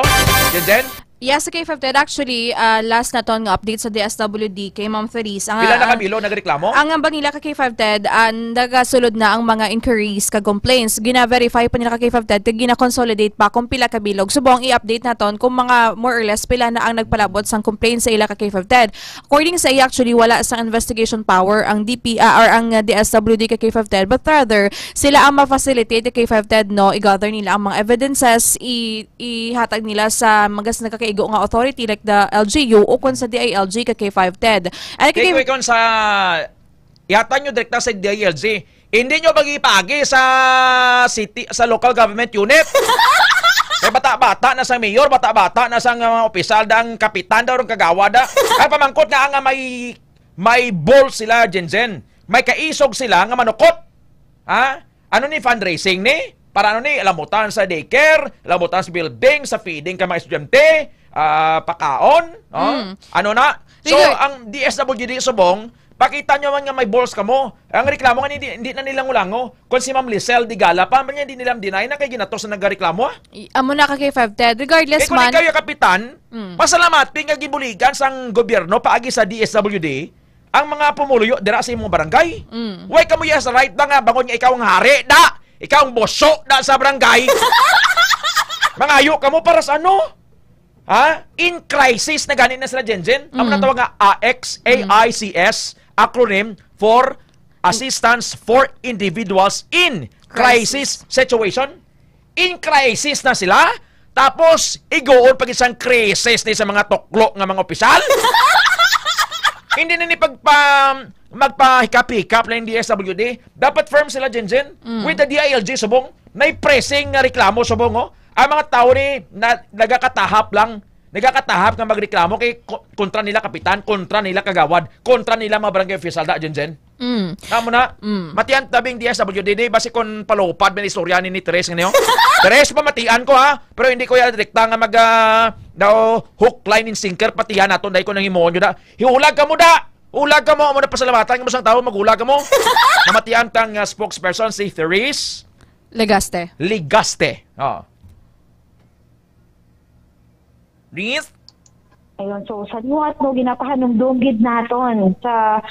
Jenjen? Yes, sa K5 TED, actually, last na ton nga update sa DSWD kay Ma'am Therese. Pila na kabilo nagreklamo? Ang ambang nila ka K5 TED, nagasulod na ang mga inquiries ka complaints. Gina-verify pa nila ka K5 TED, gina-consolidate pa kung pila kabilog. Subong i-update na ton kung mga more or less pila na ang nagpalabot sang complaints sa ila ka K5 TED. According sa iya, actually, wala sang investigation power ang or ang DSWD ka K5 TED, but rather, sila ang ma-facilitate ka K5 TED, i-gather nila ang mga evidences, ihatag nila sa magas na igo nga authority like the LGU o kung sa DILG ka K5 TED. Kaya kung sa yata nyo direkta sa DILG, hindi nyo mag-ipagi sa city, sa local government unit. Kaya bata-bata na sa mayor, bata-bata na sa mga opisyal, ang kapitan daw rin kagawa da. Kaya pamangkot nga nga may ball sila, Jenjen. May kaisog sila nga manukot. Ano ni fundraising ni? Para alamutan sa daycare, alamutan sa building, sa feeding ka mga estudyante, pakaon, ano na. So, ang DSWD subong, pakita nyo man nga may balls ka mo. Ang reklamo nga hindi na nilang ulango. Kung si Ma'am Lisel Digala pa, hindi nilang deny na kay ginatos na nagreklamo. Amo na ka K5 TED, regardless kung man. Kung ikaw yung kapitan, pasalamat nga gibuligan sang gobyerno paagi sa DSWD, ang mga pumuluyo dira sa imong barangay. Why ka mo yes right na nga bangon nga ikaw ang hari da. Ikaw ang boso na sa barangay. Mangayo ka mo para sa ano? In crisis na ganin na sila, Jenjen. Ang natawag nga AICS, acronym for Assistance for Individuals in Crisis Situation. In crisis na sila. Tapos, igoon pag isang crisis ni sa mga tuklo nga mga opisyal. Hindi na ni magpa-hikap-hikap na yung DSWD. Dapat firm sila, Jenjen. With the DILG, subong, na-pressing nga reklamo, subong, ang mga tao ni nagakatahap lang. Nagakatahap nga magreklamo kay kontra nila kapitan, kontra nila kagawad, kontra nila mga barangay official da, Jenjen. Amo na. Matian tabing DSWD basi kon palupad ben istorya ni Teres ngayon. Teres pamatian ko ha, pero hindi ko ya direkta nga mag daw hook line and sinker patihan naton dai ko nang himo da. Hiulag ka mo da. Ulag ka mo na pasalamatan mo sang tao magulag ka mo. Namatian tang spokesperson si Therese Legaste. Oh. Ringis? Ayun, so sa nuat no ginapahanumdum-gid naton sa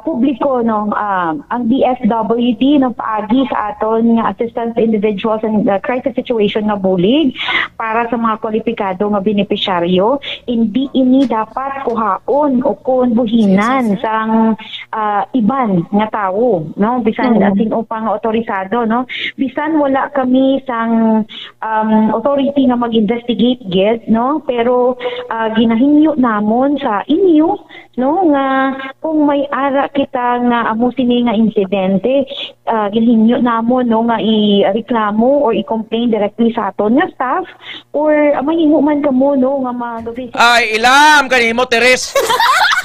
publiko no ang DSWD no paagi sa aton nga assistance to individuals in crisis situation nga bulig para sa mga kwalipikado nga benepisyaryo. Hindi ini dapat kuhaon o kun buhinan sang iban nga tawo no bisan sino pa nga otorisado no bisan wala kami sang authority nga mag-investigate gid no pero ginahinyo namon sa inyo no nga kung may ara kita nga amo sini nga insidente ginahinyo namon no nga i-reklamo or i-complain directly sa aton nga staff or mahimo man kamo no nga mag-visit. Ay ilam kanimo Teres.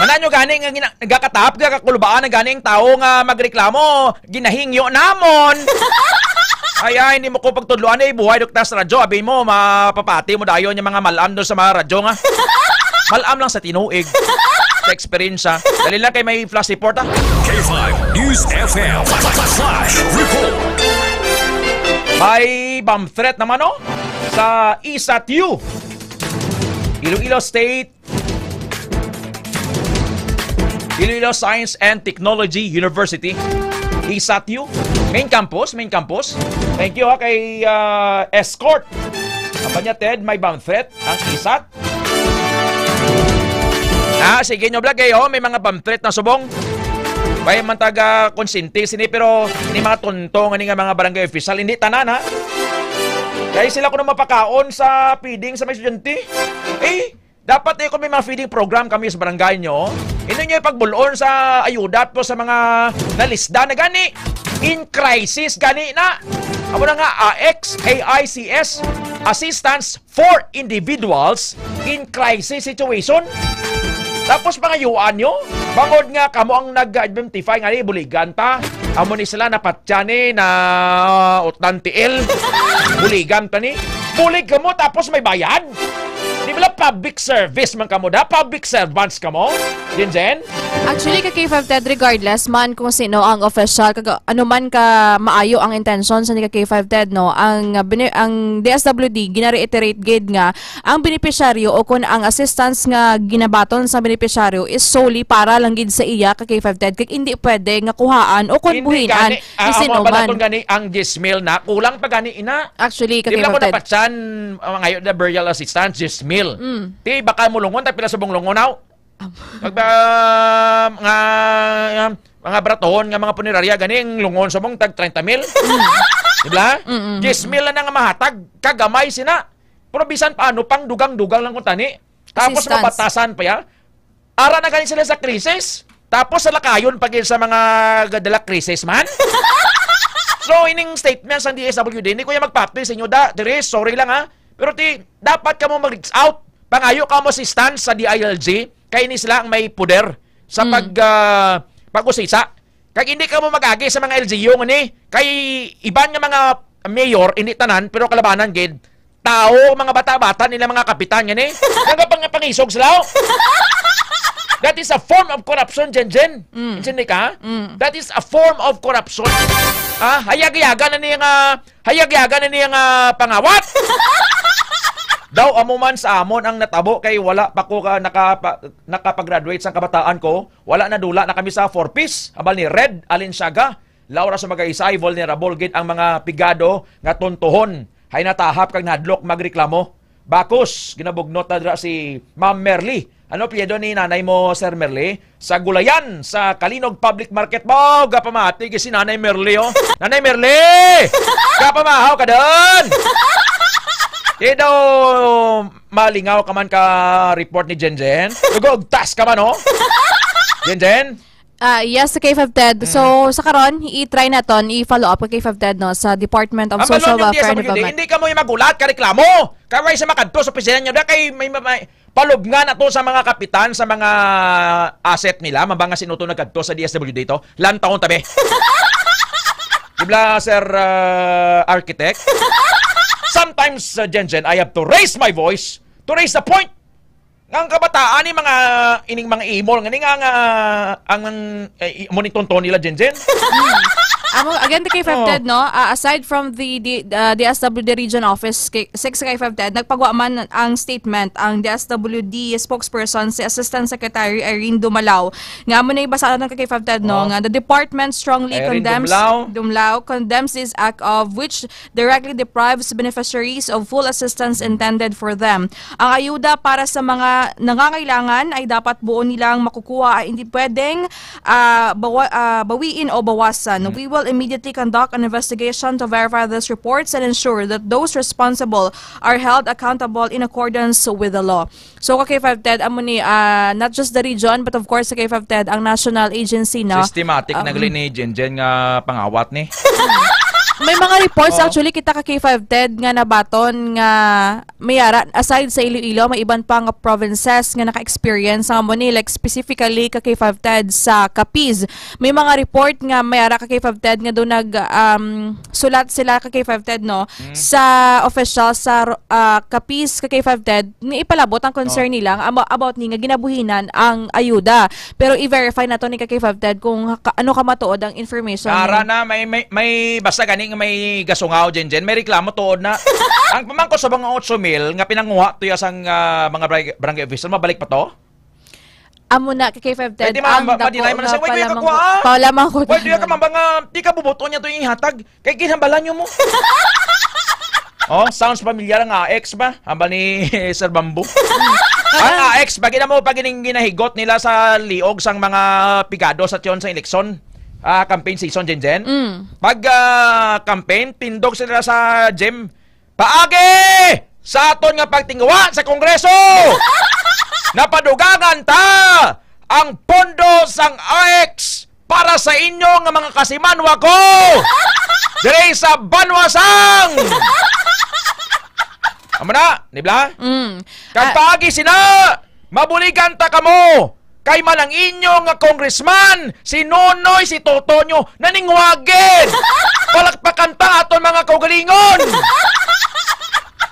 Mananyo gani nga nagakatap kakulubaan na ganing tao nga magreklamo ginahingyo namon. Ay, hindi mo ko pagtudluan buhay dokta sa radyo. Abi mo, mapapati mo dayon yung mga malam doon sa mga radyo nga. Malam lang sa tinuig. Sa experience ha. Dali lang kay may flash report ha. K5 News FM Flash Report. May bomb threat naman no? Sa ISATU. Iloilo State Iloilo Science and Technology University. ISATU. Main campus. Thank you ha kay Escort. Apa niya Ted, may bomb threat ang ISAT. Sige nyo vlog kayo, may mga bomb threat na subong. May man taga konsinti sini pero ini mga tuntong nga mga barangay official hindi tanan ha. Kaya sila kuno mapakaon sa feeding sa mga estudyante. Dapat kung may mga feeding program kami sa barangay nyo, ino nyo ipagbulon sa ayuda po sa mga nalisda na gani. In crisis gani na. Amo na nga AICS, Assistance for Individuals in Crisis Situation. Tapos mga yuan nyo, bangod nga kamo ang nag-identify nga ni buligan ta. Amo ni sila napatsyani na utantiil. Buligan ta ni. Bulig ka mo tapos may bayad. Di ba public service man kamo da? Public servants kamo? Jen? Actually, K5 Ted, regardless man kung sino ang official, ano man ka maayo ang intention sa ni K5 Ted, no? Ang DSWD, gina-reiterate gid nga, ang beneficiaryo o kung ang assistance nga ginabaton sa beneficiaryo is solely para lang gid sa iya, K5 Ted. Kaya hindi pwede nga kuhaan o kung buhinan ni sino man. Gani ang 10,000 na, kulang pa gani ina. Actually, K5 Ted. Di ba ko napatsan, ngayon na burial assistance, 10,000. Di, baka mulungon, tayo pila subong lungonaw. Mga braton nga mga punerarya ganing lungon sa mong tag 30,000. Diba? 10,000 na nga mahatag kagamay sina. Pero bisan paano pang dugang-dugang lang kung tani. Tapos mabatasan pa ya. Ara na ganin sila sa krisis. Tapos sa lakayon pag sa mga gadala krisis man. So ining statements ng DSWD hindi ko yung magpapi sa inyo da. Teres, sorry lang ha. Pero dapat ka mo mag-reach out. Pangayo ka mo assistance sa DILG. Kaya ni sila ang may puder sa pag-usisa. Kaya hindi ka mo mag-agi sa mga LGU ngani. Kaya iban nga mga mayor, hindi tanan, pero kalabanan gid. Tao, mga bata-bata nila mga kapitan ngani. Nga pangisog sila. That is a form of corruption, Jen. Insin ka? That is a form of corruption. Hayag-yagan na niyang pangawat. Daw amo man sa amon ang natabo kay wala pa ko nakapag-graduate sa kabataan ko. Wala na dula na kami sa 4-piece. Abal ni Red Alinsyaga. Laura sa mag-aisay, vulnerable gid ang mga pigado nga tuntuhon. Hay natahap kag nadlok magreklamo. Bakos, ginabugnot na dra si Ma'am Merly. Ano piyedo ni nanay mo, Sir Merly? Sa Gulayan, sa Kalinog Public Market mo. Gapamati si Nanay Merly, oh. Nanay Merly! Gapamahaw ka doon! Di daw malingaw ka man ka report ni Jen. Nagugtas ka man, oh. Jen? Yes, sa K5 Ted. So, sa karon, i-try naton, i-follow up kay K5 Ted, no, sa Department of Social Welfare and Development. Hindi ka mo yung magulat, ka reklamo. Kaway sa makadto sa opisina nyo, kay palubngan na to sa mga kapitan, sa mga asset nila, mabanga sinuto na kadto sa DSWD dito, lantaon tabi. Dibla, Sir Architect? Sometimes, Jenjen, I have to raise my voice to raise the point. Ang kabataan ni mga ining mga imol, nga ang monitonton nila, Jenjen. Again, the K5 TED, no? Aside from the DSWD Region Office, 6 K5 TED, nagpagawa man ang statement ang DSWD spokesperson, si Assistant Secretary Irene Dumlao. Nga mo na ibasa ng K5 TED, no? Nga the department strongly condemns this act of which directly deprives beneficiaries of full assistance intended for them. Ang ayuda para sa mga nangangailangan ay dapat buo nilang makukuha, ay hindi pwedeng bawiin o bawasan. We will immediately conduct an investigation to verify these reports and ensure that those responsible are held accountable in accordance with the law. So, K5 TED, amo ni, not just the region, but of course, K5 TED, ang national agency na. Systematic na gali ni Jenjen nga pangawat ni. May mga reports actually kita ka K5 TED nga nabaton nga mayara aside sa Iloilo, may iban pa nga provinces nga naka-experience nga mo ni, like specifically ka K5 TED sa Capiz. May mga report nga mayara ka K5 TED nga doon sulat sila ka K5 TED, no, sa official sa Capiz ka K5 TED ni ipalabot ang concern nila about ni nga ginabuhinan ang ayuda. Pero i-verify na to ni ka K5 TED kung ano ka matuod ang information. Ara na may basta gani nga may gasungaw, Jenjen, may reklamo tuod na. Ang pamangko sa mga 8,000 nga pinanguha to yasang mga barangay official, mabalik pa to? Amo na kay K5 TED ang dako na palamang ko. Pwede ka mabanga, di ka bubuto niya to yung ihatag. Kay kinhambalan nyo mo. Oh, sounds familiar ang AX ba? Hamba ni Sir Bambu. Ang AX, bagay na mo pag ginahigot nila sa liog sang mga pigado sa tiyon sa eleksyon. Campaign season, Jenjen. Pag campaign, tindog sila sa gym. Paagi! Sa aton nga pagtingwa sa Kongreso! Napadugangan ta ang pondo sang AX para sa inyo nga mga kasimanwa ko! Dire sa Banwasang! Amo na, nibla? Kag paagi sina, mabuligan ta kamo! Kay man ang inyong nga congressman, si Nonoy, si Totonyo, naningwagin! Palakpakan ta aton mga kaugalingon!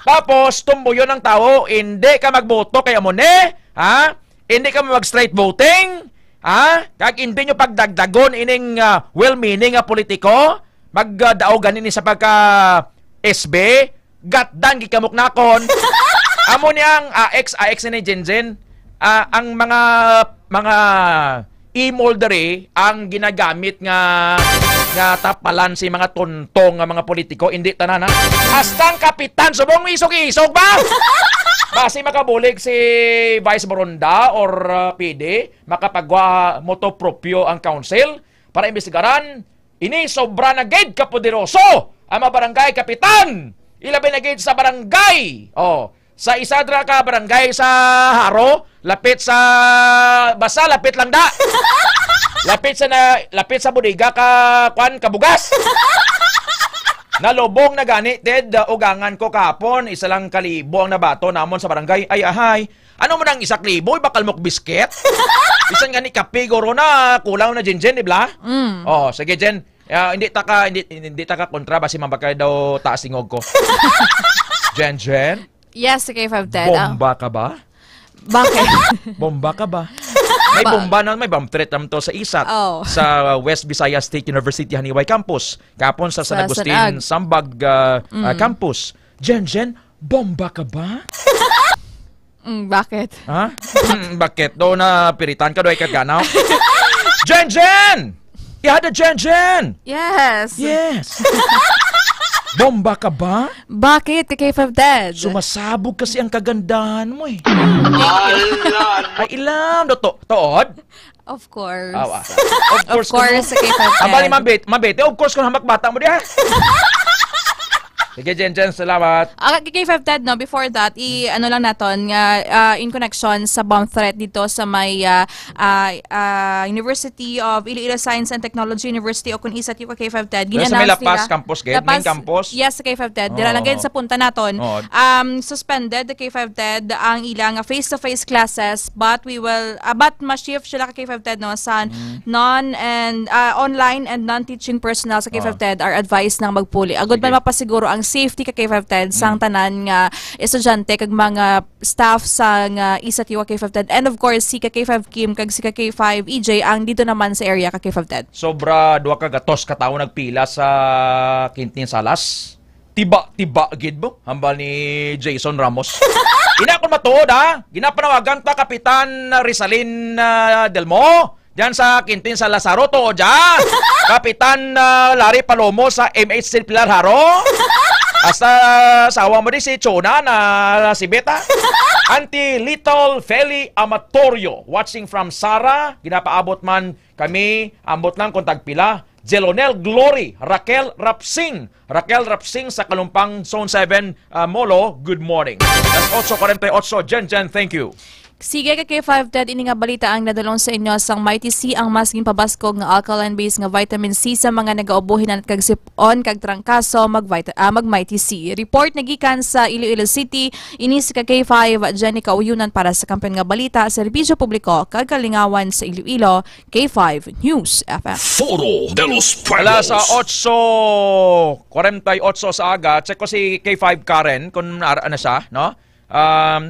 Tapos, tumbuyo ng tao, hindi ka magboto kay Amone, ha? Hindi ka mag-straight voting, ha? Kag hindi nyo pagdagdagon ining well-meaning politiko, magdaogan ini sa pagka-SB, gatdan gikamuknakon. Amo niyang AX ni Jenjen, ang mga e-moldery ang ginagamit nga tapalan si mga tontong nga mga politiko, hindi tanan ha. Hastang kapitan subong isog-isog ba? Basi makabulig si Vice Boronda or PD, makapagwa moto proprio ang council para imbestigaran. Ini sobra na gid kapoderoso ang mga barangay kapitan. Ilabi na gid sa barangay. Oh, sa Isadra ka barangay sa Haro, lapit sa basa, lapit lang da. Lapit sa bodega ka kabugas. Nalubong na gani Ted, ugangan ko kahapon, 1,000 ang nabato namon sa barangay. Ay ahay. Ano mo nang 1,000? Bakal mok bisket? Isan gani kape goro na kulang na Jenjen, di ba? Oh, sige Jen. Hindi ta ka kontra basi mabakay daw taas ingog ko. Jenjen? Yes, K5 TED. Bomba ka ba? Bakit? Bomba ka ba? May bomba na, may bomb threat naman to sa ISAT, sa West Visayas State University Haniway Campus, kapon sa San Agustin Sambag Campus. Jenjen, bomba ka ba? Bakit? Ha? Bakit? Doon na piritan ka, doon ay kaganaw? Jenjen! Ihada Jenjen! Yes! Yes! Bomba ka ba? Bakit? K5 TED. Sumasabog kasi ang kagandahan mo eh. Ay, ilam. Tood? Of course. Of course, K5 TED. Abali, mabete. Of course, kung hamak bata mo diya. Sige, Jen, salamat. Kay K5 Ted, no, before that, ano lang natin, in connection sa bomb threat dito sa may University of Iloilo Science and Technology, University o kung isa tiyo K5 Ted, sa may Lapas campus, main campus? Yes, sa K5 Ted. Dira lang sa punta naton. Suspended the K5 Ted ang ilang face-to-face classes, but we will, but ma-shift sila ka K5 Ted, no, sa online and non-teaching personnel sa K5 Ted are advised nang magpuli. Agud man mapasiguro ang safety ka K5 Ted sang tanan nga estudyante kag mga staff sa isa tiwa K5 Ted, and of course si K5 Kim kag si K5 EJ ang dito naman sa area ka K5 Ted. Sobra duha ka gatos ka tawo nagpila sa Quintin Salas. Tiba gid mo hambal ni Jason Ramos. Ina kon matuod ha. Ginapanawagan ta Kapitan Rizalin Delmo diyan sa Quintin sa Lazaro to dyan. Kapitan Larry Palomo sa MH St. Pilar Haro. Hasta sawa mo din si Chona na si Beta. Auntie Little Feli Amatorio watching from Sara. Ginapaabot man kami. Ambot lang kung tagpila. Jelonel Glory, Raquel Rapsing sa Kalumpang Zone 7 Molo, good morning. That's 8:48, Jen, thank you. Sige ka K5 Ted, ini nga balita ang nadalong sa inyo sang Mighty C ang mas pabaskog nga alkaline-based nga vitamin C sa mga nagaubuhin at kag sipon kag trangkaso mag Mighty C. Report nagikan sa Iloilo City, ini si K5 Jenny Kauyunan para sa kampeon nga balita, serbisyo publiko kag kalingawan sa Iloilo, K5 News FM. Foro de los Pueblos. Sa 8:48 sa aga, check ko si K5 Karen kung naaraan na siya, no?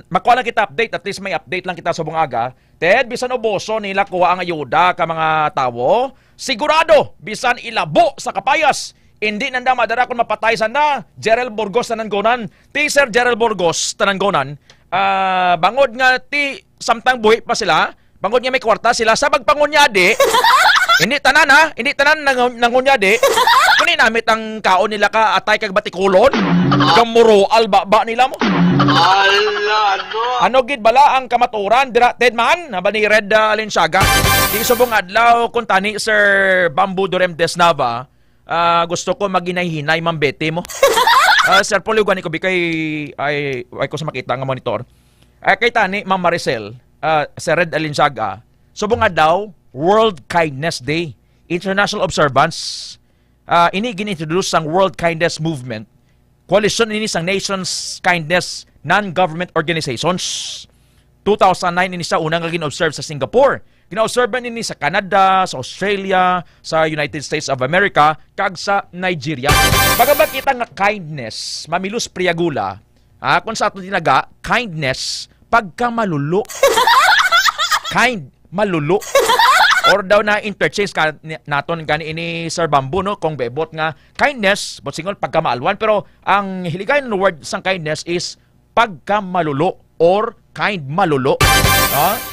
Makuha lang kita update, at least may update lang kita sa buong aga. Ted, bisan uboso nila kuha ang ayuda ka mga tawo, sigurado bisan ilabo sa kapayas, hindi nanda madara kung mapatay sana. Gerald Burgos tananggonan, ti Sir Gerald Burgos tananggonan, bangod nga ti samtang buhi pa sila, bangod nga may kwarta sila sa magpangunyadi. Hindi tanan nangunyadi. Kuni namit ang kaon nila ka atay kag batikulon, gamuro albaba nila mo. Ano gid bala ang kamaturan dira Ted man haba ni Red Alensiaga. Di subong adlaw kun tani Sir Bamboo Dorem Desnava, gusto ko maginay-hinay mambete mo. Sir Polio gani ko bikay ay ko sa makita nga monitor. Kay tani Ma'am Maricel, Sir Red Alensiaga, subong adlaw World Kindness Day, international observance. Ini gin-introduce ang World Kindness Movement. Coalition ini sang Nations Kindness Non-Government Organizations. 2009 ini sa unang gin-observe sa Singapore. Gina-observe ini sa Canada, sa Australia, sa United States of America, kag sa Nigeria. Bagabag kita nga kindness, Mamilus Priagula, kung sa ato dinaga, kindness, pagka malulo. Kind, malulo. Or daw na interchange ka naton gani ini Sir Bamboo, no, kung bebot nga kindness but singol pagkamaalwan, pero ang hiligayon ng word sang kindness is pagkamalulo or kind malulo.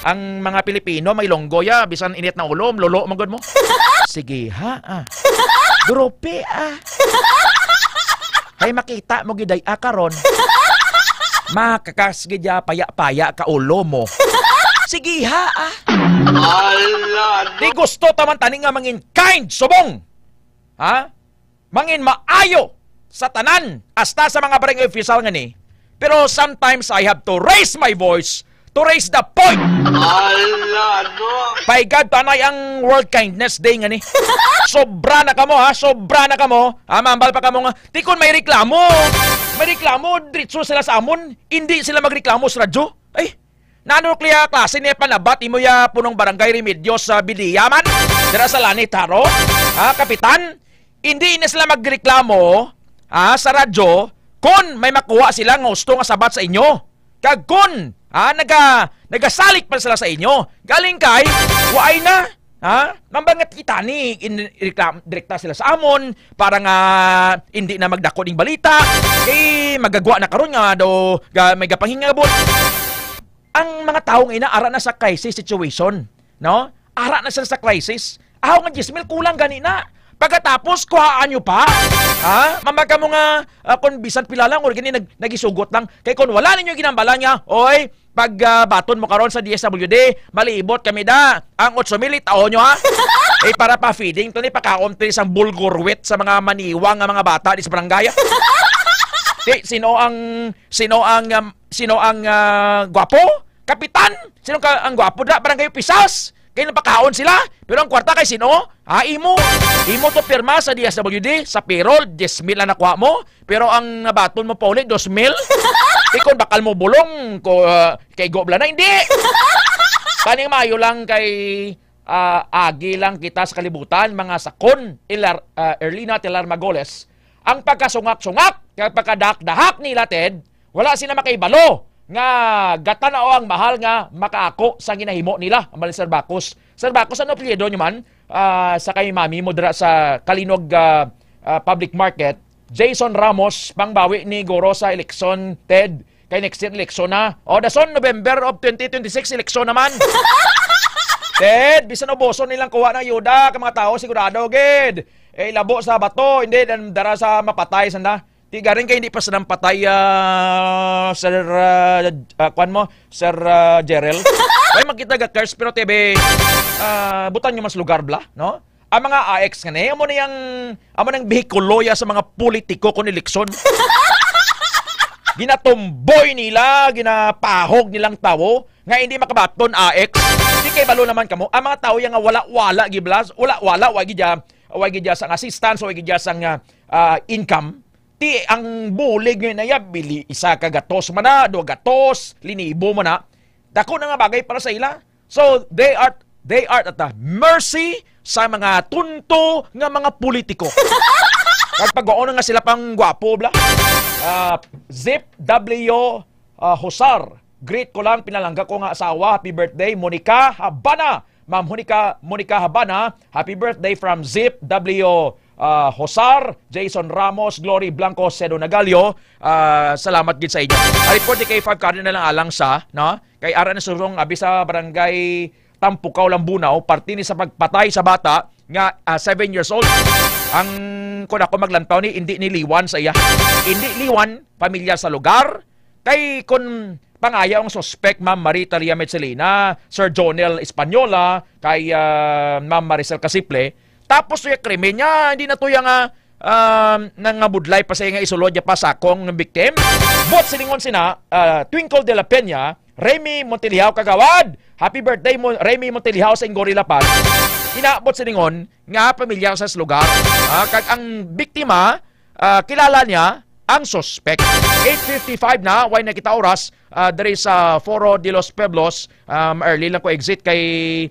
Ang mga Pilipino may longgoya bisan init na ulo lolo magod mo. Sige ha. Grupe Hay makita mo giday karon. Makakasgidya paya-paya ka ulo mo. Sige ha Di gusto taman tani nga mangin kind subong. Mangin maayo sa tanan hasta sa mga barangay official nga ni. Pero sometimes I have to raise my voice to raise the point. Paigad tanay ang World Kindness Day nga ni. Sobra na kamo sobra na kamo. Mambal pa kamo nga tikon may reklamo. May reklamo diretso sila sa amon, hindi sila magreklamo sa radyo. Nano kaya klase niya panabat imo ya punong barangay Remedios sa Biliyaman dira sa Lanit Haro, kapitan, hindi na sila magreklamo sa radyo kung may makuha sila nga gusto nga sabat sa inyo. Kag kung nagasalik pa sila sa inyo, galing kay waay na nambangat kita ni direkta sila sa amon para nga hindi na magdako ning balita kay magagwa na karon nga do may gapangingabot. Ang mga taong ara na sa crisis situation, no? Ara na sa crisis. Ahaw nga 10,000 kulang gani na. Pagkatapos kuhaan nyo pa. Mamaga mo nga kung bisan pila lang or gani nagisugot lang. Kay kung wala ninyo ginambala niya, oy, pag baton mo karon sa DSWD, malibot kami da. Ang 8,000 taon nyo para pa feeding to ni pakaon to isang bulgurwit sa mga maniwang nga mga bata di sa barangay. Sino ang gwapo? Kapitan? Sino ang gwapo da? Parang kayo pisas. Kayo napakaon sila. Pero ang kwarta kay sino? Imo. Imo to pirma sa DSWD, sa payroll, 10,000 ang nakuha mo. Pero ang nabaton mo pa ulit, 2,000. Ikon bakal mo bulong kay Gobla na. Hindi. Paning mayo lang kay agi lang kita sa kalibutan, mga sakon, Erlina Telar Magoles. Ang pagkasungak-sungak, kaya pagkadak-dahak nila, Ted, wala sila makaibalo nga gatanao ang mahal nga makaako sa ginahimo nila. Ang Sir Bacos. Sir Bacos, ano apelyido nyo man? Sa kay mami mo dira sa Kalinog Public Market, Jason Ramos, pangbawi ni Goro sa eleksyon, Ted. Kay next year eleksyon na. O, dason November of 2026, eleksyon naman. Ted, bisan oboso nilang kuha ng yuda ka mga tao, sigurado, gid. Labo sa bato, hindi, dara sa mapatay, sanda. Tiga rin kayo hindi pa sanang patay, Sir, Sir Jerel. Ay, magkita ga-curse, pero tebe, butan nyo mas lugar bla, no? Ang mga AX nga amo nang behikuloya sa mga politiko kung eleksyon. Ginatumboy nila, ginapahog nilang tao, nga hindi makabaton AX. Hindi kay balo naman kamo. Ang mga tao yung nga wala-wala, giblas, wala-wala, wagi dya sang assistance, wagi dya sang income. Ti ang bulig ngayon na ya, bili isa ka gatos man na, 2 gatos, linibo man na. Dako na nga bagay para sa ila. So, they are at the mercy sa mga tunto nga mga politiko. Kahit pag-oono nga sila pang gwapo, bla. Zip W. Hosar. Greet ko lang, pinalangga ko nga asawa. Happy birthday, Monica Habana. Ma'am Monica Habana, happy birthday from Zip W. Hosar, Jason Ramos, Glory Blanco, Cedo Nagalio. Salamat gid sa inyo. Report kay 5 Cardinal lang alang sa, no? Kay ara na surong abi sa barangay Tampukaw, Lambunaw, parte ni sa pagpatay sa bata nga 7 years old. Ang kun ako maglantaw ni hindi niliwan sa iya. Hindi liwan pamilya sa lugar. Kay kun pangaya ang suspect, Ma'am Marita Ria Metzelina, Sir Jonel Espanyola, kay Ma'am Maricel Casiple. Tapos yung krimen niya, hindi na to yung nangabudlay pa sa nga isulod niya pa sa akong victim. Bot siningon sina, Twinkle de la Peña, Remy Montiliao Kagawad. Happy birthday mo, Remy Montiliao sa Ingorila Paz. Inaabot siningon nga pamilya sa lugar. Kag ang biktima, kilala niya ang suspect. 8:55 na, why nakita oras, there is Foro de los Pueblos, early lang ko exit kay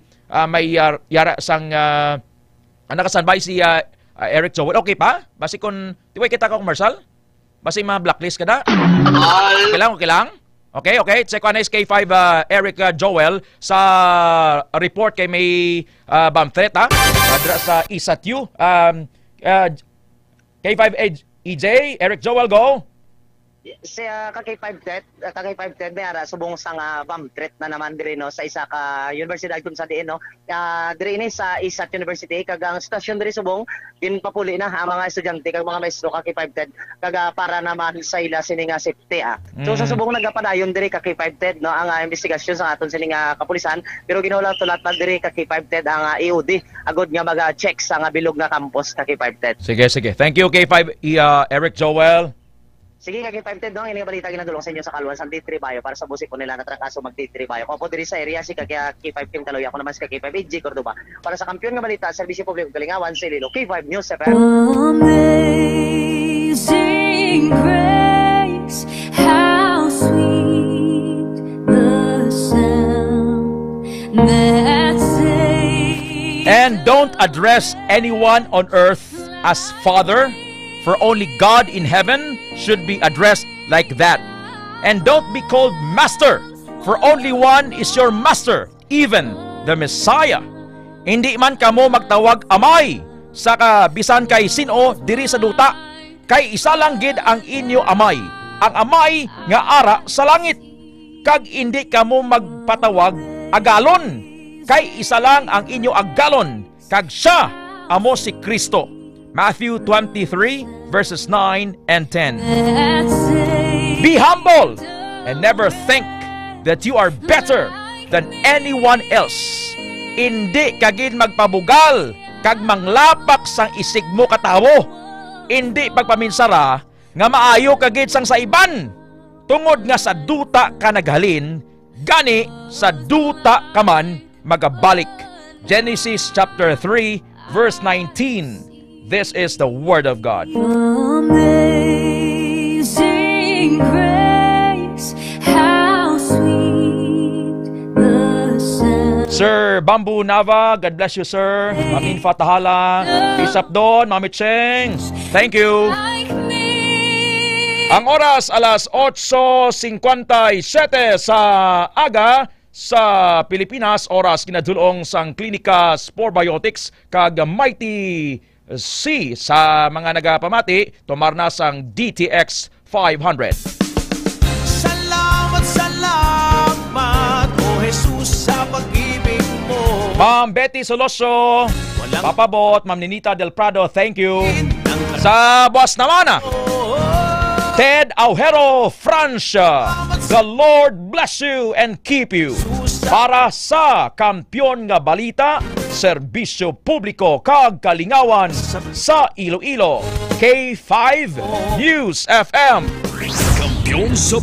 may yara sang nakasanbay si Eric Joel. Okay pa? Basi kung tiway kita ka commercial? Basi ma-blacklist ka na? Okay lang? Okay. Check on SK5 Eric Joel sa report kay may bomb threat, sa ISATU. K5 EJ, Eric Joel, go! Si Kaki-510 may ara subong sang bomb threat na naman diri no sa isa ka universidad kun sa diin no. Diri ni sa Isat University kag ang stasyon diri subong ginpapuli na ang mga estudyante kag mga maestro Kaki-510 kag para naman sa ila sini nga safety. So sa subong nagapadayon diri Kaki-510 no ang investigasyon sa aton sini nga kapulisan pero ginaulat-ulat diri Kaki-510 ang EOD agod nga maga-check sa nga bilog nga campus Kaki-510. Sige. Thank you K5 Eric Joel. Sige, Kaki-510 dong, ini balita ginadulong sa inyo sa Kaluan, sa D3 Bayo para sa busik po nila na trakaso mag D3 Bayo. Kung po diri sa area, si Kaki-5 Kim Taloy, ako naman si Kaki-5 EG Cordoba. Para sa kampiyon nga balita, Serbisyo Publiko Galingawan, si Lilo, K5 News FM. Amazing grace, how sweet the sound that saved. And don't address anyone on earth as Father, for only God in heaven should be addressed like that. And don't be called Master, for only one is your Master, even the Messiah. Hindi man kamo magtawag amay, saka bisan kay sino diri sa duta, kay isa lang gid ang inyo amay, ang amay nga ara sa langit. Kag hindi kamo magpatawag agalon, kay isa lang ang inyo agalon, kag siya amo si Kristo. Matthew 23 verses 9 and 10. Be humble and never think that you are better than anyone else. Hindi kagid magpabugal kag manglapak sang isig mo katawo. Hindi pagpaminsara nga maayo kagid sang sa iban. Tungod nga sa duta ka naghalin, gani sa duta ka man magabalik. Genesis chapter 3 verse 19. This is the word of God. Amazing grace, how sweet the sound. Sir Bamboo Nava, God bless you, sir. Mamin Fatahala, Isap Don, Mami Cheng. Thank you. Ang oras alas 8:57 sa aga sa Pilipinas, oras kinadulong sang Klinika Sporbiotics kag Mighty C sa mga nagapamati, tumar na sang DTX 500. Salamat, salamat, O Jesus, sa pag-ibig mo. Ma'am Betty Soloso, papabot. Ma'am Ninita Del Prado, thank you. Sa boss naman Ted Aujero Francia, the Lord bless you and keep you. Para sa Kampiyon nga Balita, Serbisyo Publiko kag Kalingawan sa Iloilo, K5 News FM. Kampiyon sa